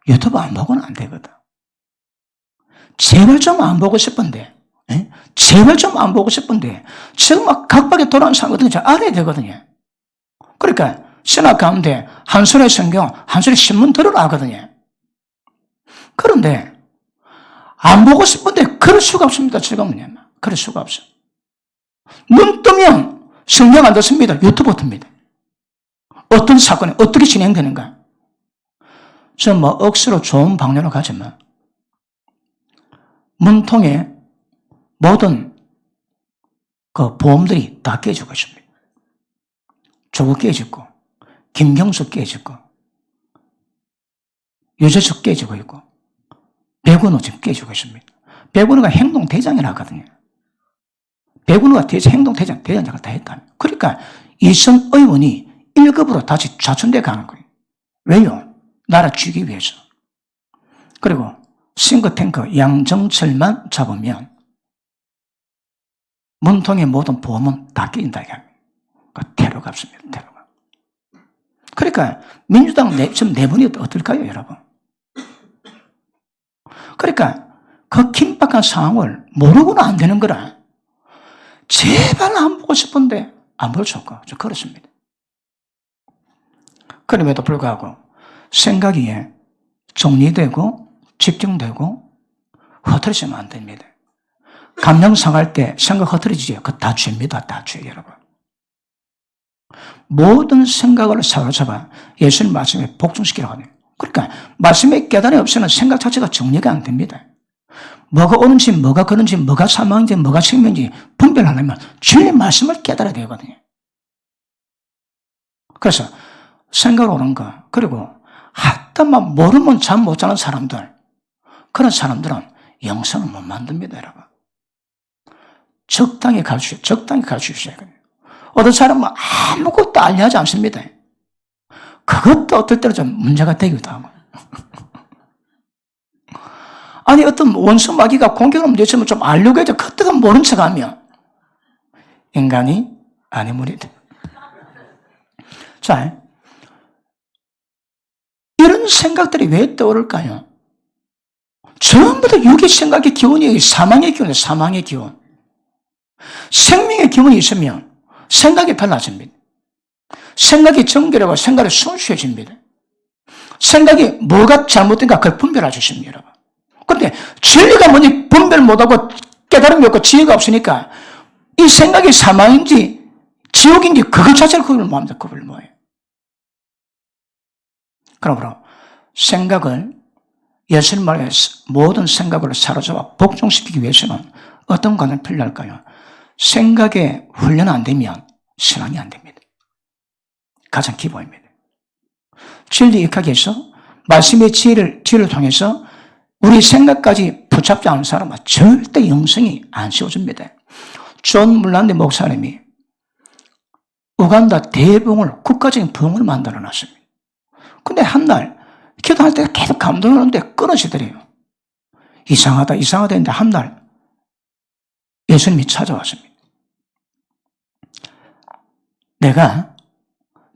유튜브 안 보고는 안 되거든. 제발 좀 안 보고 싶은데, 제발 좀 안 보고 싶은데, 지금 막 각박에 돌아오는 사람거든요. 잘 알아야 되거든요. 그러니까, 신학 가운데 한 손에 성경, 한 손에 신문 들으라 하거든요. 그런데, 안 보고 싶은데, 그럴 수가 없습니다. 지금은. 그럴 수가 없어. 눈 뜨면 성경 안 듣습니다. 유튜브 듭니다. 어떤 사건이 어떻게 진행되는가. 저 억수로 좋은 방향으로 가지만, 문통에 모든 그 보험들이 다 깨지고 있습니다. 조국 깨지고, 김경수 깨지고, 유재석 깨지고 있고, 백운호 지금 깨지고 있습니다. 백운호가 행동대장이라 하거든요. 백운호가 행동대장을 다 했다. 그러니까 이선 의원이 1급으로 다시 좌천돼 가는 거예요. 왜요? 나라 쥐기 위해서. 그리고 싱크탱크 양정철만 잡으면 문통의 모든 보험은 다 깨진다. 그 테러가 없습니다. 테러가. 그러니까 민주당 지금 내분이 어떨까요, 여러분? 그러니까 그 긴박한 상황을 모르고는 안 되는 거라. 제발 안 보고 싶은데 안 볼 수 없고 그렇습니다. 그럼에도 불구하고 생각이 정리되고 집중되고 흐트러지면 안 됩니다. 감정 상할 때 생각 흐트러지죠. 그거 다 죄입니다. 다 죄, 여러분. 모든 생각을 사로잡아 예수님 말씀에 복종시키라고 하네요. 그러니까 말씀의 깨달음이 없으면 생각 자체가 정리가 안 됩니다. 뭐가 옳은지 뭐가 그른지 뭐가 사망인지 뭐가 생명인지 분별하려면 진리 말씀을 깨달아야 되거든요. 그래서 생각을 오는 거, 그리고 하다만 모르면 잠 못 자는 사람들, 그런 사람들은 영성을 못 만듭니다, 여러분. 적당히 가르치셔야 돼요. 어떤 사람은 아무것도 알려하지 않습니다. 그것도 어떨 때는 좀 문제가 되기도 하고. 아니, 어떤 원수 마귀가 공격을 문제 있으면 좀 알려고 해도 그때도 모른 척 하면 인간이 아니므리다. 자, 이런 생각들이 왜 떠오를까요? 전부 다 육의 생각의 기운이 사망의 기운이에요. 사망의 기운. 생명의 기운이 있으면 생각이 달라집니다. 생각이 정결하고 생각이 순수해집니다. 생각이 뭐가 잘못된가 그걸 분별할 수 있습니다, 여러분. 그런데 진리가 뭔지 분별 못하고 깨달음이 없고 지혜가 없으니까 이 생각이 사망인지 지옥인지 그것 자체를 구분을 못합니다. 구분을 못해요. 그러므로 생각을 예수님 말에 모든 생각을 사로잡아 복종시키기 위해서는 어떤 과정이 필요할까요? 생각에 훈련 안 되면 신앙이 안 됩니다. 가장 기본입니다. 진리 익하기 위해서 말씀의 지혜를 통해서 우리 생각까지 붙잡지 않은 사람은 절대 영성이 안 세워집니다. 존 물란데 목사님이 우간다 대붕을 국가적인 붕을 만들어 놨습니다. 근데 한날 기도할 때 계속 감동하는데 끊어지더래요. 이상하다 했는데 한날 예수님이 찾아왔습니다. 내가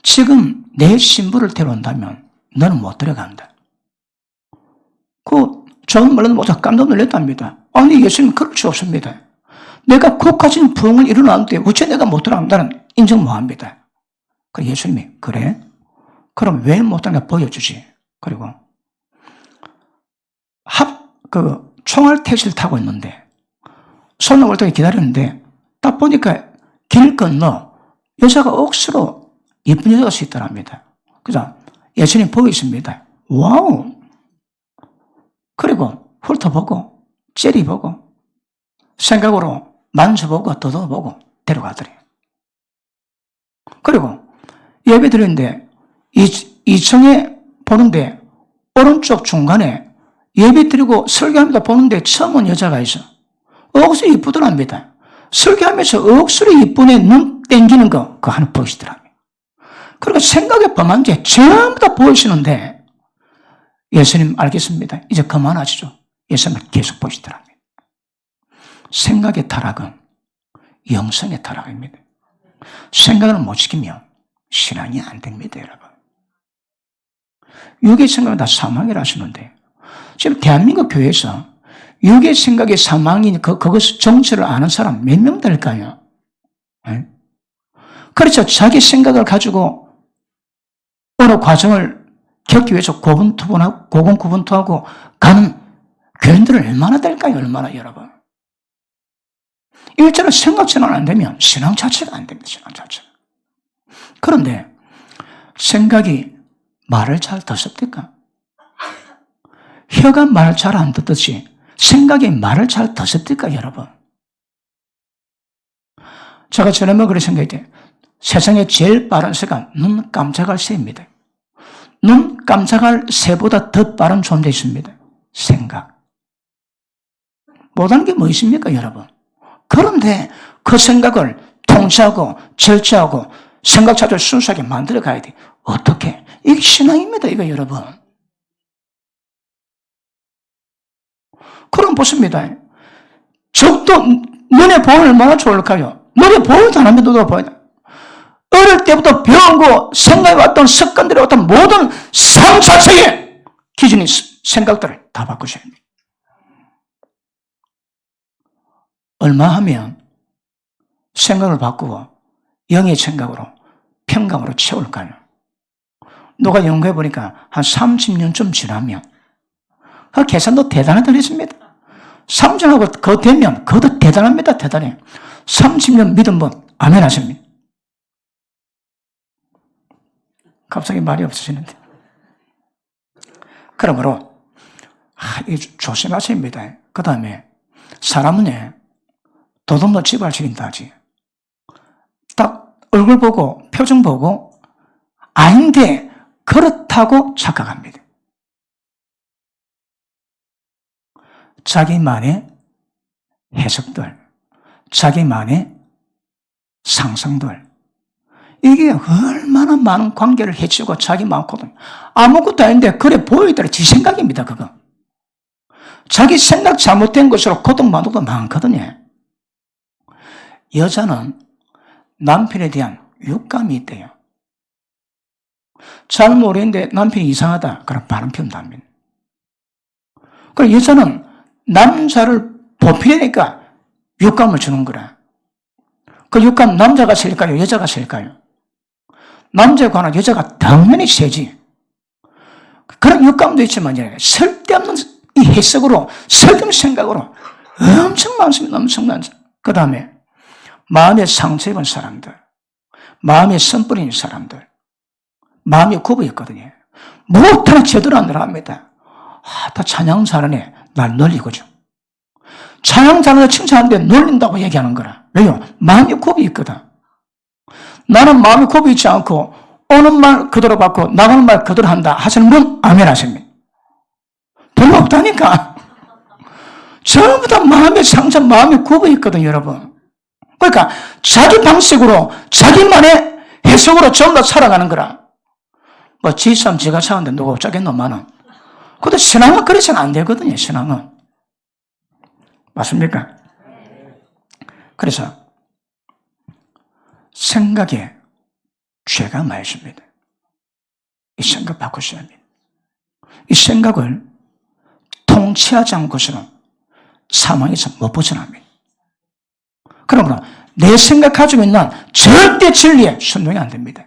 지금 내 신부를 데려온다면 너는 못 데려간다. 저는 몰라도 모두 깜짝 놀랐답니다. 아니, 예수님 그럴 수 없습니다. 내가 국가적인 부흥을 이루는데 어째 내가 못 들어간다는 인정 못 합니다. 그래서 예수님이 그래? 그럼 왜 못 들어간가 보여주지. 그리고 총알 택시를 타고 있는데 손님 올 때까지 기다렸는데 딱 보니까 길 건너 여자가 억수로 예쁜 여자가 서 있더랍니다. 그래서 예수님 보고 있습니다. 와우! 그리고 훑어보고 째려보고 생각으로 만져보고 뜯어보고 데려가더래요. 그리고 예배 드리는데 2층에 보는데 오른쪽 중간에 예배 드리고 설교합니다 보는데 처음 온 여자가 있어. 억수로 이쁘더랍니다. 설교하면서 억수로 이쁘네 눈 땡기는 거 그거 하나 보이시더랍니다. 그리고 생각에 범한 게 전부 다 보이시는데 예수님 알겠습니다. 이제 그만하시죠. 예수님 계속 보시더랍니다. 생각의 타락은 영성의 타락입니다. 생각을 못 지키면 신앙이 안 됩니다, 여러분. 육의 생각은 다 사망이라 하시는데 지금 대한민국 교회에서 육의 생각이 사망인 그것을 정체를 아는 사람 몇 명 될까요? 네? 그렇죠. 자기 생각을 가지고 어느 과정을 겪기 위해서 고군분투하고 가는 교인들은 얼마나 될까요? 얼마나 여러분. 일자로 생각처럼 안 되면 신앙 자체가 안 됩니다. 신앙 자체가. 그런데 생각이 말을 잘 듣습니까? 혀가 말을 잘 안 듣듯이 생각이 말을 잘 듣습니까, 여러분? 제가 저녁에 그렇게 생각했대요. 세상에 제일 빠른 새가 눈 깜짝할 새입니다. 눈 깜짝할 새보다 더 빠른 존재 있습니다. 생각. 못하는 게 뭐 있습니까, 여러분? 그런데 그 생각을 통제하고 절제하고 생각 자체를 순수하게 만들어 가야 돼. 어떻게? 이게 신앙입니다, 이거 여러분. 그럼 보십니다. 적도 눈에 보면 얼마나 좋을까요? 눈에 보이도 안 하면 눈으로 보여요. 어릴 때부터 배우고 생각해 왔던 습관들이 어떤 모든 삶 자체의 기준이 생각들을 다 바꾸셔야 됩니다. 얼마 하면 생각을 바꾸고 영의 생각으로 평강으로 채울까요? 누가 연구해 보니까 한 30년쯤 지나면 그 계산도 대단하다고 했습니다. 30년하고 그거 되면 그것도 대단합니다. 대단해. 30년 믿은 분 아멘 하십니다. 갑자기 말이 없으시는데. 그러므로 조심하셔야 합니다. 그 다음에 사람은 도둑도 집을 지킨다 하지. 딱 얼굴 보고 표정 보고 아닌데 그렇다고 착각합니다. 자기만의 해석들, 자기만의 상상들, 이게 얼마나 많은 관계를 해치고 자기 마음거든. 아무것도 아닌데 그래 보이더라. 지 생각입니다, 그거. 자기 생각 잘못된 것으로 고통받는 것도 많거든요. 여자는 남편에 대한 육감이 있대요. 잘 모르는데 남편이 이상하다. 그럼 바람 피운다 합니다. 그리고 여자는 남자를 보필하니까 육감을 주는 거라. 그 육감 남자가 세일까요? 여자가 세일까요? 남자에 관한 여자가 당연히 세지. 그런 육감도 있지만 쓸데없는 이 해석으로 쓸데없는 생각으로 엄청 많습니다. 엄청 많습니다. 그 다음에 마음에 상처 입은 사람들, 마음에 선 뿌린 사람들, 마음이 굽어 있거든요. 무엇 하나 제대로 안 들어갑니다. 다 찬양 잘하네. 날 놀리고죠. 찬양 잘하네 칭찬하는데 놀린다고 얘기하는 거라. 왜요? 마음이 굽어 있거든. 나는 마음이 굽어 있지 않고 오는 말 그대로 받고 나가는 말 그대로 한다 하시는 분 아멘 하십니다. 별로 없다니까. 전부 다 마음의 상처, 마음이 굽어 있거든, 여러분. 그러니까 자기 방식으로 자기만의 해석으로 전부 다 살아가는 거라. 뭐 지삼 지가 사는데 누가 어쩌겠노 많은. 근데 신앙은 그래서는 안 되거든요. 신앙은. 맞습니까? 그래서 생각에 죄가 많이 있습니다. 이 생각 바꾸셔야 합니다. 이 생각을 통치하지 않고서는 사망에서 못 벗어납니다. 그러므로 내 생각 가지고 있는 절대 진리에 순종이 안 됩니다.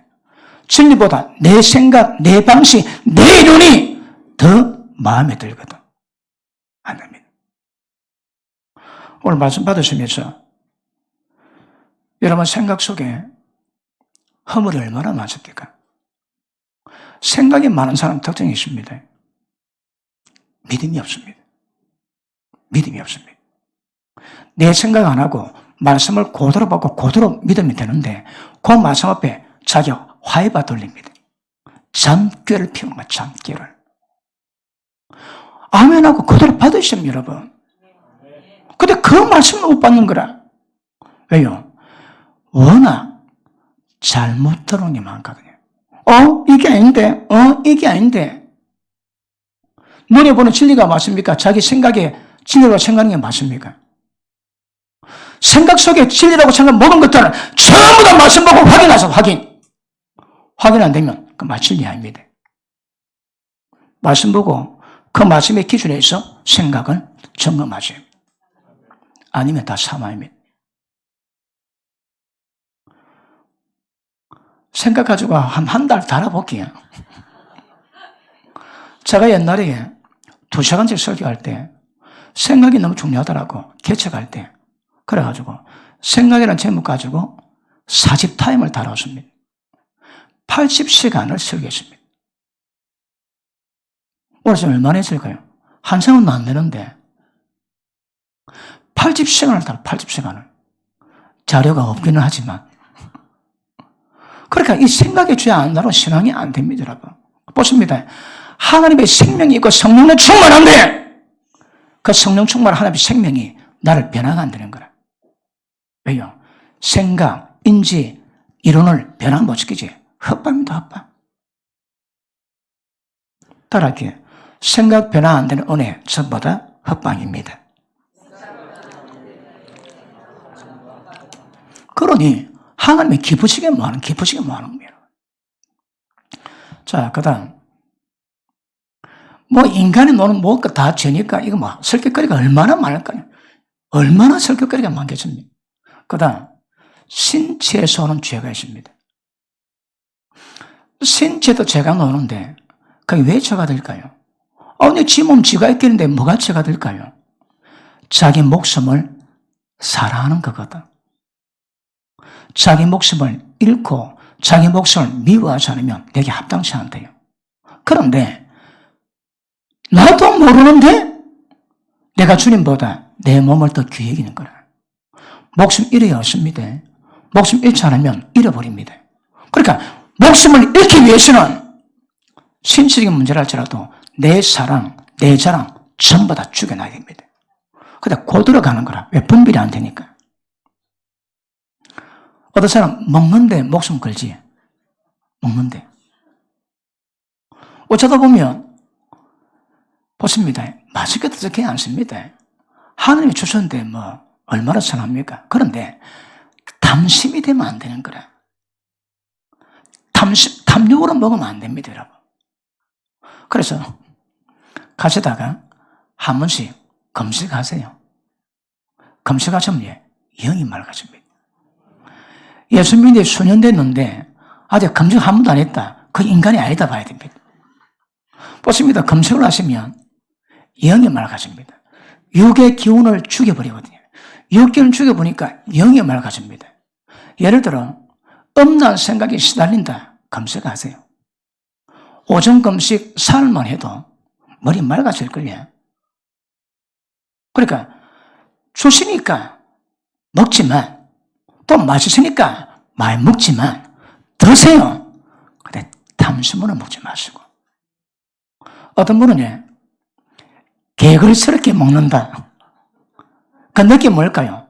진리보다 내 생각, 내 방식, 내 이론이 더 마음에 들거든. 안 됩니다. 오늘 말씀 받으시면서 여러분 생각 속에 허물이 얼마나 많습니까? 생각이 많은 사람 특징이 있습니다. 믿음이 없습니다. 믿음이 없습니다. 내 생각 안 하고 말씀을 그대로 받고 그대로 믿으면 되는데 그 말씀 앞에 자기가 화해바 돌립니다. 잠결을 피우는 거야, 잠결을. 아멘하고 그대로 받으시면 여러분. 근데 그 말씀을 못 받는 거라. 왜요? 워낙 잘못 들은 게 많거든요. 이게 아닌데, 이게 아닌데. 눈에 보는 진리가 맞습니까? 자기 생각에 진리라고 생각하는 게 맞습니까? 생각 속에 진리라고 생각 모든 것들은 전부 다 말씀 보고 확인하세요, 확인. 확인 안 되면 그 진리 아닙니다. 말씀 보고 그 말씀의 기준에서 생각을 점검하세요. 아니면 다 사마입니다. 생각 가지고 한 달 달아볼게요. 제가 옛날에 2시간씩 설교할 때 생각이 너무 중요하더라고. 개척할 때. 그래가지고 생각이라는 제목 가지고 4집 타임을 달았습니다. 80시간을 설교했습니다. 오늘 지금 얼마나 했을까요? 한 시간도 안 되는데 80시간을 달아, 80시간을. 자료가 없기는 하지만. 그러니까 이 생각의 죄 안 나로 신앙이 안 됩니다, 여러분. 보십니다. 하나님의 생명이 있고 성령을 충만한데 그 성령 충만 하나님의 생명이 나를 변화가 안 되는 거라. 왜요? 생각, 인지, 이론을 변화 못 시키지. 헛방입니다, 헛방. 따라할게요. 생각 변화 안 되는 은혜 전부 다 헛방입니다. 그러니 하나님의 기쁘시게 뭐하는 겁니다. 자, 그 다음 인간이 노는 뭐가 다 죄니까 이거 설교거리가 얼마나 많을까요? 얼마나 설교거리가 많겠습니까? 그 다음 신체에서 오는 죄가 있습니다. 신체도 죄가 나오는데 그게 왜 죄가 될까요? 근데 지 몸 지가 있겠는데 뭐가 죄가 될까요? 자기 목숨을 사랑하는 거거든. 자기 목숨을 잃고 자기 목숨을 미워하지 않으면 내게 합당치 않대요. 그런데 나도 모르는데 내가 주님보다 내 몸을 더 귀히 여기는 거라. 목숨 잃어야 없습니다. 목숨 잃지 않으면 잃어버립니다. 그러니까 목숨을 잃기 위해서는 신체적인 문제를 할지라도 내 사랑, 내 자랑 전부 다 죽여놔야 됩니다. 근데 고들어 가는 거라. 왜? 분별이 안 되니까. 어떤 사람 먹는데 목숨 걸지. 먹는데. 어쩌다 보면 보십니다. 맛있게 드럽게 않습니다. 하나님이 주셨는데 얼마나 선합니까? 그런데 탐심이 되면 안 되는 거라. 탐욕으로 먹으면 안 됩니다, 여러분. 그래서 가시다가 한 번씩 금식하세요. 금식하시면 영이 맑아집니다. 예수 믿는 지 수년 됐는데 아직 금식 한 번도 안 했다. 그 인간이 아니다 봐야 됩니다. 보십니다. 금식을 하시면 영이 맑아집니다. 육의 기운을 죽여버리거든요. 육기운을 죽여보니까 영이 맑아집니다. 예를 들어 음란 생각이 시달린다. 금식하세요. 오전 금식 사흘만 해도 머리 맑아질 거예요. 그러니까 주시니까 먹지만 또 맛있으니까 많이 먹지만 드세요. 근데 탐심으로 먹지 마시고. 어떤 분은 개걸스럽게 먹는다. 그 느낌이 뭘까요?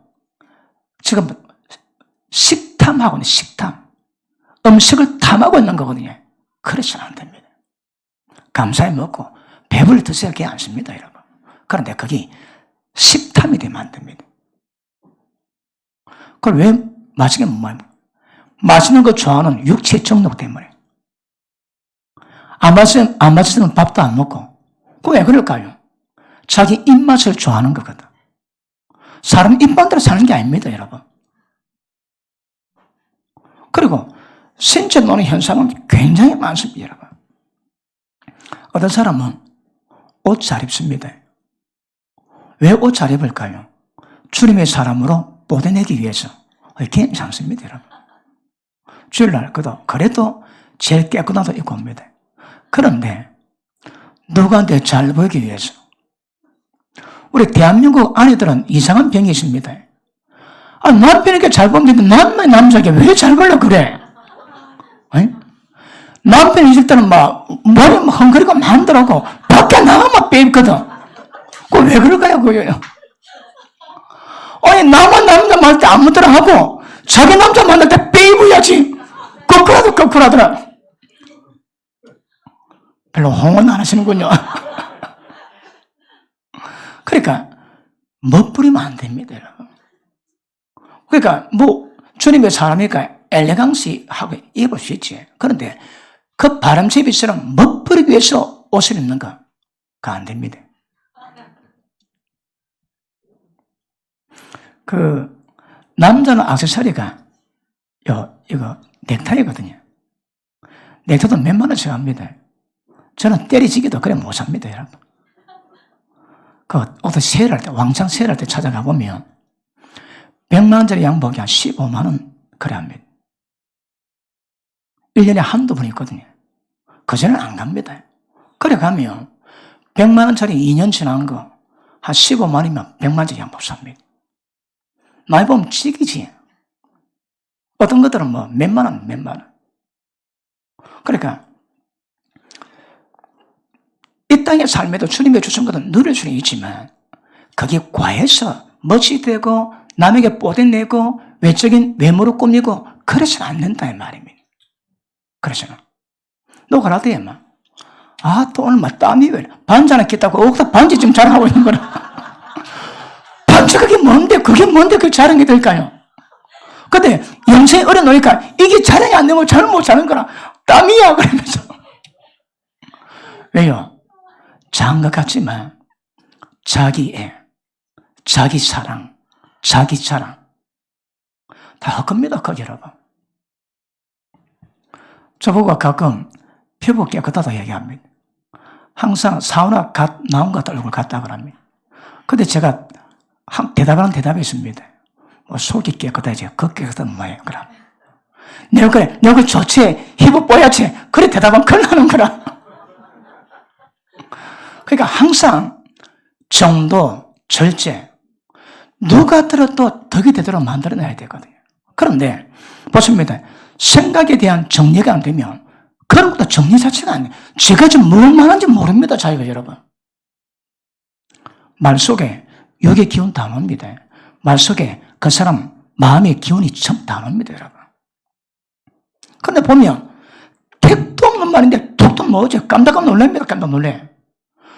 지금 식탐하고 있는 식탐. 음식을 탐하고 있는 거거든요. 그렇지는 안 됩니다. 감사히 먹고 배불리 드세요. 그게 안 씁니다, 여러분. 그런데 그게 식탐이 되면 안 됩니다. 그걸 왜 맛있게 못 먹어요? 맛있는 거 좋아하는 육체 정력 때문에. 안 맛있으면 밥도 안 먹고. 그 왜 그럴까요? 자기 입맛을 좋아하는 거거든. 사람 입맛대로 사는 게 아닙니다, 여러분. 그리고 신체 노는 현상은 굉장히 많습니다, 여러분. 어떤 사람은 옷 잘 입습니다. 왜 옷 잘 입을까요? 주님의 사람으로 뽀대내기 위해서. 괜찮습니다, 여러분. 주일날 그래도 제일 깨끗한 옷 입고 옵니다. 그런데 누구한테 잘 보이기 위해서. 우리 대한민국 아내들은 이상한 병이 있습니다. 남편에게 잘 보는데 남자에게 왜 잘 보려고 그래? 에? 남편 있을 때는 막 머리 막 헝거리고 만들고 밖에 나가면 빼입거든. 그거 왜 그럴까요, 그거요? 아니, 나만 남자 만날 때 아무데나 하고 자기 남자 만날 때 빼입어야지. 거꾸라더라. 별로 홍은 안 하시는군요. 그러니까 멋부리면 안 됩니다, 여러분. 그러니까 뭐 주님의 사람이니까 엘레강시하고 입을 수 있지. 그런데 그 바람잡이처럼 멋부리기 위해서 옷을 입는가? 그거 안 됩니다. 그 남자는 액세서리가 이거 넥타이거든요. 넥타이도 몇만 원씩 합니다. 저는 때리지기도 그래 못 삽니다, 여러분. 그 어떤 세일할 때, 왕창 세일할 때 찾아가 보면 100만 원짜리 양복이 한 15만 원 그래 합니다. 1년에 한두 번 있거든요. 그전에는 안 갑니다. 그래 가면 100만 원짜리 2년 지난 거 한 15만 원이면 100만 원짜리 양복 삽니다. 많이 보면 찍이지. 어떤 것들은 뭐 몇만 원. 그러니까 이 땅의 삶에도 주님의 주신 것은 누릴 수는 있지만 그게 과해서 멋이 되고 남에게 뽀대내고 외적인 외모로 꾸미고 그래서는 안 된다 이 말입니다. 그래서는 너 그러더니 막 또 오늘 막 땀이 왜 반지하나 꼈다고 거기다 반지 지금 자랑하고 있는 거라. 반지 그게 뭔데 그 자랑이 될까요? 근데 영생이 어려놓으니까 이게 자랑이 안 되면 잘못 자는 거라. 땀이야 그러면서. 왜요? 작은 것 같지만 자기 애, 자기 사랑, 자기 자랑 다 헛겁니다, 거기 여러분. 저보고 가끔 피부 깨끗하다 얘기합니다. 항상 사우나 나온 것 같다 얼굴 같다 그럽니다. 근데 제가 대답하는 대답이 있습니다. 뭐 속이 깨끗하지, 그 깨끗한 뭐예요, 그럼. 내가 그래, 너 그 좋지, 피부 뽀얗지, 그래 대답하면 큰일 나는 거라. 그러니까 항상 정도, 절제, 누가 들어도 덕이 되도록 만들어내야 되거든요. 그런데 보십니다. 생각에 대한 정리가 안 되면 그런 것도 정리 자체가 안 돼요. 제가 지금 뭘 말하는지 모릅니다, 자기가 여러분. 말 속에 욕의 기운 다 놉니다. 말 속에 그 사람 마음의 기운이 전부 다 놉니다, 여러분. 그런데 보면 택도 없는 말인데 툭툭 넣어져. 깜짝 놀랍니다, 깜짝 놀래.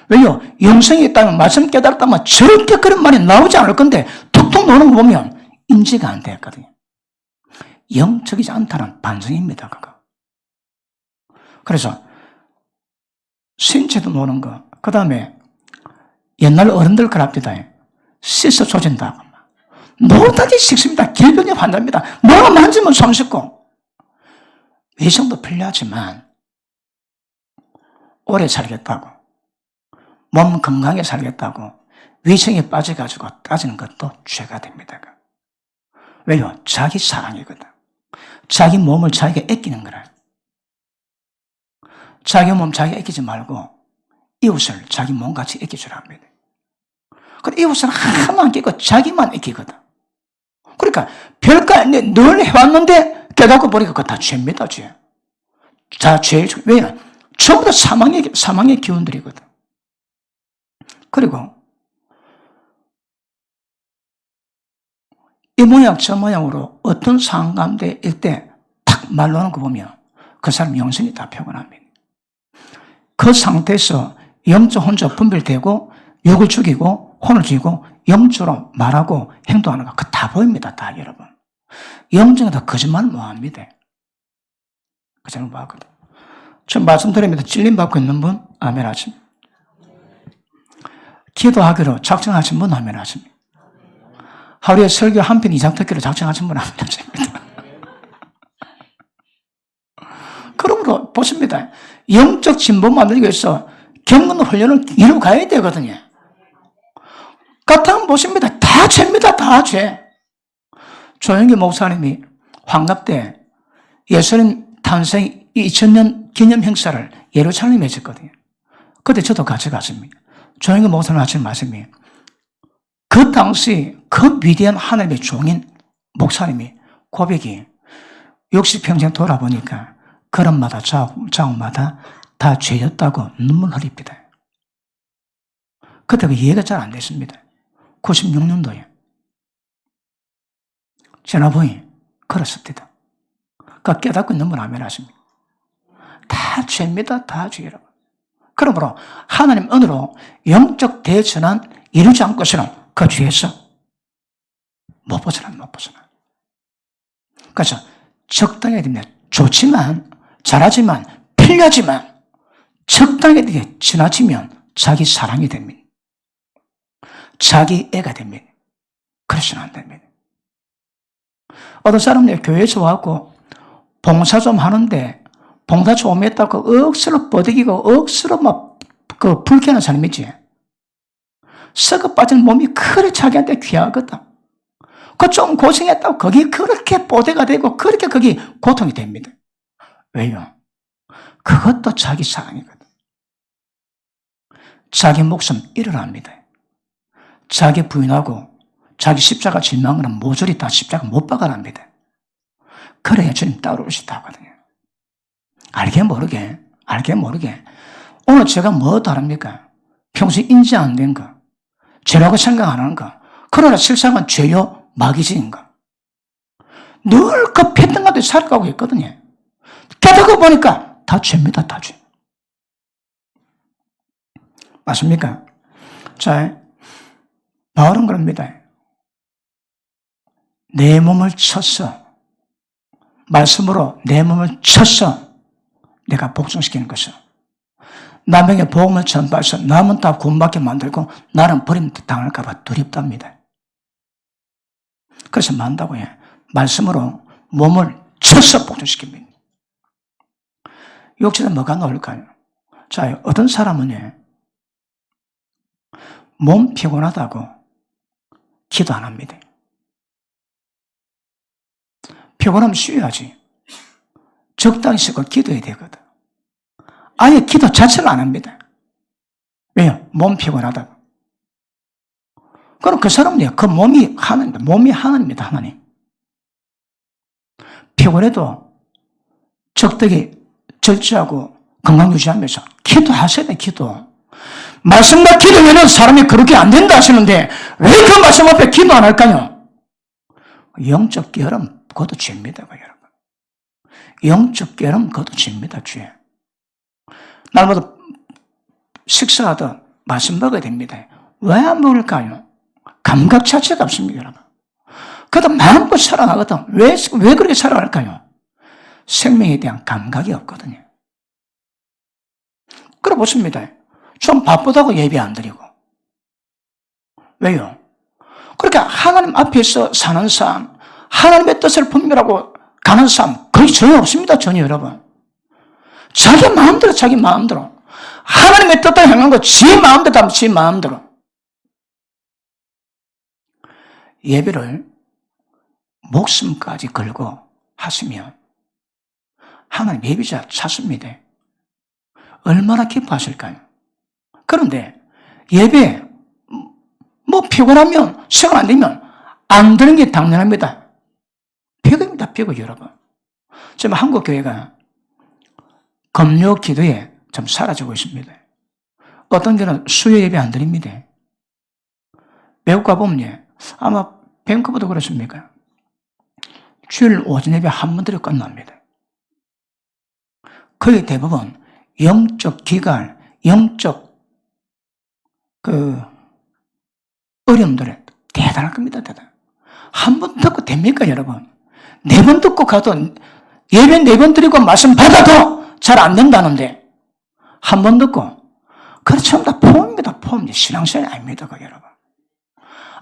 왜요? 영성이 있다면, 말씀 깨달았다면 저렇게 그런 말이 나오지 않을 건데 툭툭 놓는 거 보면 인지가 안 되거든요. 영적이지 않다는 반성입니다, 그거. 그래서 신체도 노는 거, 그 다음에 옛날 어른들 그럽니다. 씻어 조진다고. 뭐든지 씻습니다. 길병에 환답니다. 뭐가 만지면 손 씻고. 외성도 필요하지만 오래 살겠다고, 몸 건강하게 살겠다고 위생에 빠져가지고 따지는 것도 죄가 됩니다. 왜요? 자기 사랑이거든. 자기 몸을 자기가 아끼는 거라. 자기 몸 자기가 아끼지 말고 이웃을 자기 몸같이 아껴주라 합니다. 근데 이웃은 하나도 안 아끼고 자기만 아끼거든. 그러니까 별거 아닌데 늘 해왔는데 깨닫고 보니까 그거 다 죄입니다, 죄. 다 죄. 왜냐? 전부 다 사망의 기운들이거든. 그리고 이 모양 저 모양으로 어떤 상황 가운데 일때 탁 말로는 거 보면 그 사람 영성이 다 표현합니다. 그 상태에서 영적 혼자 분별되고 욕을 죽이고 혼을 죽이고 영적으로 말하고 행동하는 거 그거 다 보입니다, 다 여러분. 영적은 다 거짓말 못합니다. 거짓말 못하거든. 저 말씀드립니다. 찔림받고 있는 분 아멘 하십니다. 기도하기로 작정하신 분 아멘 하십니다. 하루에 설교 한 편 이상 듣기로 작정하신 분 아멘 하십니다. 그러므로 보십니다. 영적 진보 만들기 위해서 경건 훈련을 이루고 가야 되거든요. 같으면 보십니다. 다 죄입니다. 다 죄. 조영기 목사님이 환갑 때 예수님 탄생 2000년 기념 행사를 예루살렘에 했었거든요. 그때 저도 같이 갔습니다. 조영기 목사님 하신 말씀이 그 당시 그 위대한 하나님의 종인 목사님이 고백이 60평생 돌아보니까 걸음마다 자국마다 다 죄였다고 눈물 흘립니다. 그때 그 이해가 잘 안 됐습니다. 96년도에 전화번이 걸었습니다. 그 깨닫고 눈물 안 하십니다. 다 죄입니다. 다 죄라고. 그러므로 하나님 은혜로 영적 대전환 이루지 않고서는 그 죄에서 못 벗어나. 그래서 적당해야 됩니다. 좋지만, 잘하지만, 필요하지만 적당하게 지나치면 자기 사랑이 됩니다. 자기 애가 됩니다. 그래서는 안 됩니다. 어떤 사람들이 교회에서 와갖고 봉사 좀 하는데 봉사 좀 했다고 억수로 뻗어기고 억수로 막 불쾌한 사람 있지. 썩어 빠진 몸이 그래 자기한테 귀하거든. 그 좀 고생했다고 거기 그렇게 뽀대가 되고 그렇게 거기 고통이 됩니다. 왜요? 그것도 자기 사랑이거든. 자기 목숨 잃어랍니다. 자기 부인하고 자기 십자가 질망하는 모조리 다 십자가 못 박아랍니다. 그래야 주님 따라오시다 하거든요. 알게 모르게 오늘 제가 뭐 다릅니까? 평소에 인지 안 된 거, 죄라고 생각 안 하는 거, 그러나 실상은 죄요 마귀질인 거. 늘 그 패턴 가운데 살아가고 있거든요. 깨닫고 보니까 다 죄입니다. 다 죄. 맞습니까? 자, 바울은 그럽니다. 내 몸을 쳤어. 말씀으로 내 몸을 쳤어. 내가 복종시키는 것을. 남에게 복음을 전파해서 남은 다 구원받게 만들고 나는 버림 당할까 봐 두렵답니다. 그래서 만다고 해. 말씀으로 몸을 쳐서 복종시킵니다. 욕실에 뭐가 나올까요? 자, 어떤 사람은 몸 피곤하다고 기도 안 합니다. 피곤하면 쉬어야지. 적당히 쉬고 기도해야 되거든. 아예 기도 자체를 안 합니다. 왜요? 몸 피곤하다고. 그럼 그 사람은 그 몸이 하나님입니다. 몸이 하나님입니다. 하나님. 피곤해도 적당히 절제하고 건강 유지하면서 기도하셔야 돼. 기도. 말씀과 기도면은 사람이 그렇게 안 된다 하시는데 왜 그 말씀 앞에 기도 안 할까요? 영적 게으름 그것도 죄입니다. 여러분. 영적 게으름 그것도 죄입니다. 죄. 날마다 식사하다 말씀 먹어야 됩니다. 왜 안 먹을까요? 감각 자체가 없습니다. 여러분. 그래도 마음껏 살아가거든. 왜 그렇게 살아갈까요? 생명에 대한 감각이 없거든요. 그래 보십니다. 좀 바쁘다고 예배 안 드리고. 왜요? 그러니까 하나님 앞에서 사는 삶, 하나님의 뜻을 분별하고 가는 삶 거의 전혀 없습니다. 전혀 여러분. 자기 마음대로 하나님의 뜻을 향한 거 지 마음대로 하면 지 마음대로. 예배를 목숨까지 걸고 하시면 하나님 예배자 찾습니다. 얼마나 기뻐하실까요? 그런데 예배 뭐 피곤하면 시간 안 되면 안 되는 게 당연합니다. 비극입니다. 비극 여러분. 지금 한국 교회가 금요 기도에 좀 사라지고 있습니다. 어떤 교회는 수요 예배 안 드립니다. 외국 가보면 아마 밴쿠버도 그렇습니까? 주일 오전 예배 한 번 드리고 끝납니다. 거의 대부분 영적 기갈, 영적 어려움들이 대단할 겁니다. 대단. 한 번 듣고 됩니까, 여러분? 4번 듣고 가도 예배 4번 드리고 말씀 받아도 잘 안 된다는데 한 번 듣고 그래 전부 다 폼입니다. 폼. 신앙생활이 아닙니다, 여러분.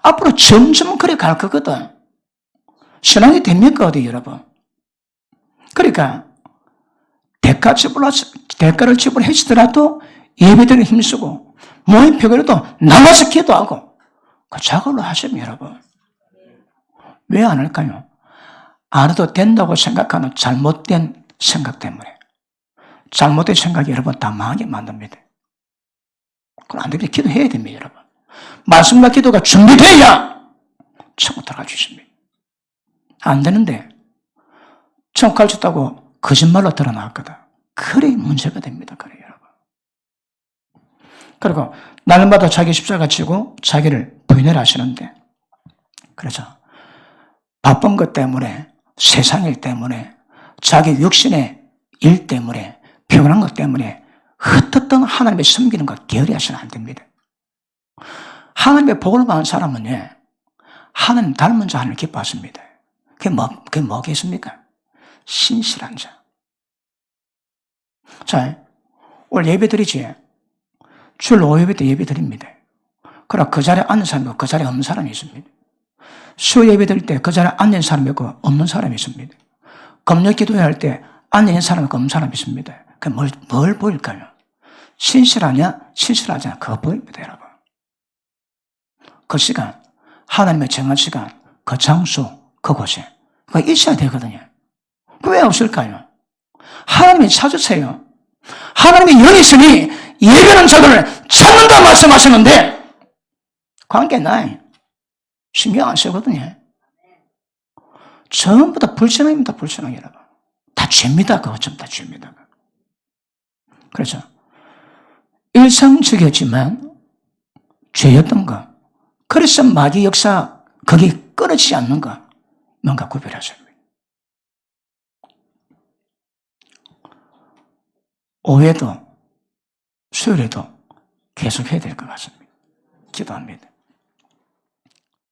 앞으로 점점 그래 갈 거거든. 신앙이 됩니까, 어디 여러분? 그러니까 대가를 지불하시더라도 예배드리는 힘쓰고 몸이 피곤해도 나가서 기도하고 그 작업을 하시면 여러분 왜 안 할까요? 안 해도 된다고 생각하는 잘못된 생각 때문에 잘못된 생각이 여러분 다 망하게 만듭니다. 그건 안 됩니다. 기도해야 됩니다. 여러분. 말씀과 기도가 준비돼야 천국 들어갈 수 있습니다. 안 되는데 천국 갈 수 있다고 거짓말로 드러났거든. 그래 문제가 됩니다. 그래 여러분. 그리고 날마다 자기 십자가 지고 자기를 부인을 하시는데, 그래서 바쁜 것 때문에, 세상일 때문에, 자기 육신의 일 때문에, 피곤한 것 때문에 흩어떤 하나님의 섬기는 것 게으리하시면 안 됩니다. 하나님의 복을 받은 사람은 하나님 닮은 자 하나님 기뻐하십니다. 그게 뭐겠습니까? 신실한 자. 자, 오늘 예배 드리지. 주일 오후 예배 때 예배 드립니다. 그러나 그 자리에 앉는 사람이 있고 그 자리에 없는 사람이 있습니다. 수요 예배 드릴 때 그 자리에 앉는 사람이 있고 없는 사람이 있습니다. 금요 기도할 때 앉는 사람이 있고 없는 사람이 있습니다. 그 뭘 보일까요? 신실하냐, 신실하지 않냐, 그거 보입니다, 여러분. 그 시간, 하나님의 정한 시간, 그 장소, 그곳에. 그거 있어야 되거든요. 왜 없을까요? 하나님이 찾으세요. 하나님의 영이 있으니 예배하는 자들을 찾는다 말씀하시는데, 관계 나요. 신경 안 쓰거든요. 전부 다 불신앙입니다, 불신앙 여러분. 다 죄입니다, 그거 전부 다 죄입니다. 그래서, 일상적이었지만, 죄였던 거. 그래서 마귀 역사, 거기 끊어지지 않는 거. 뭔가 구별하셔야 합니다. 오후에도, 수요일에도 계속 해야 될 것 같습니다. 기도합니다.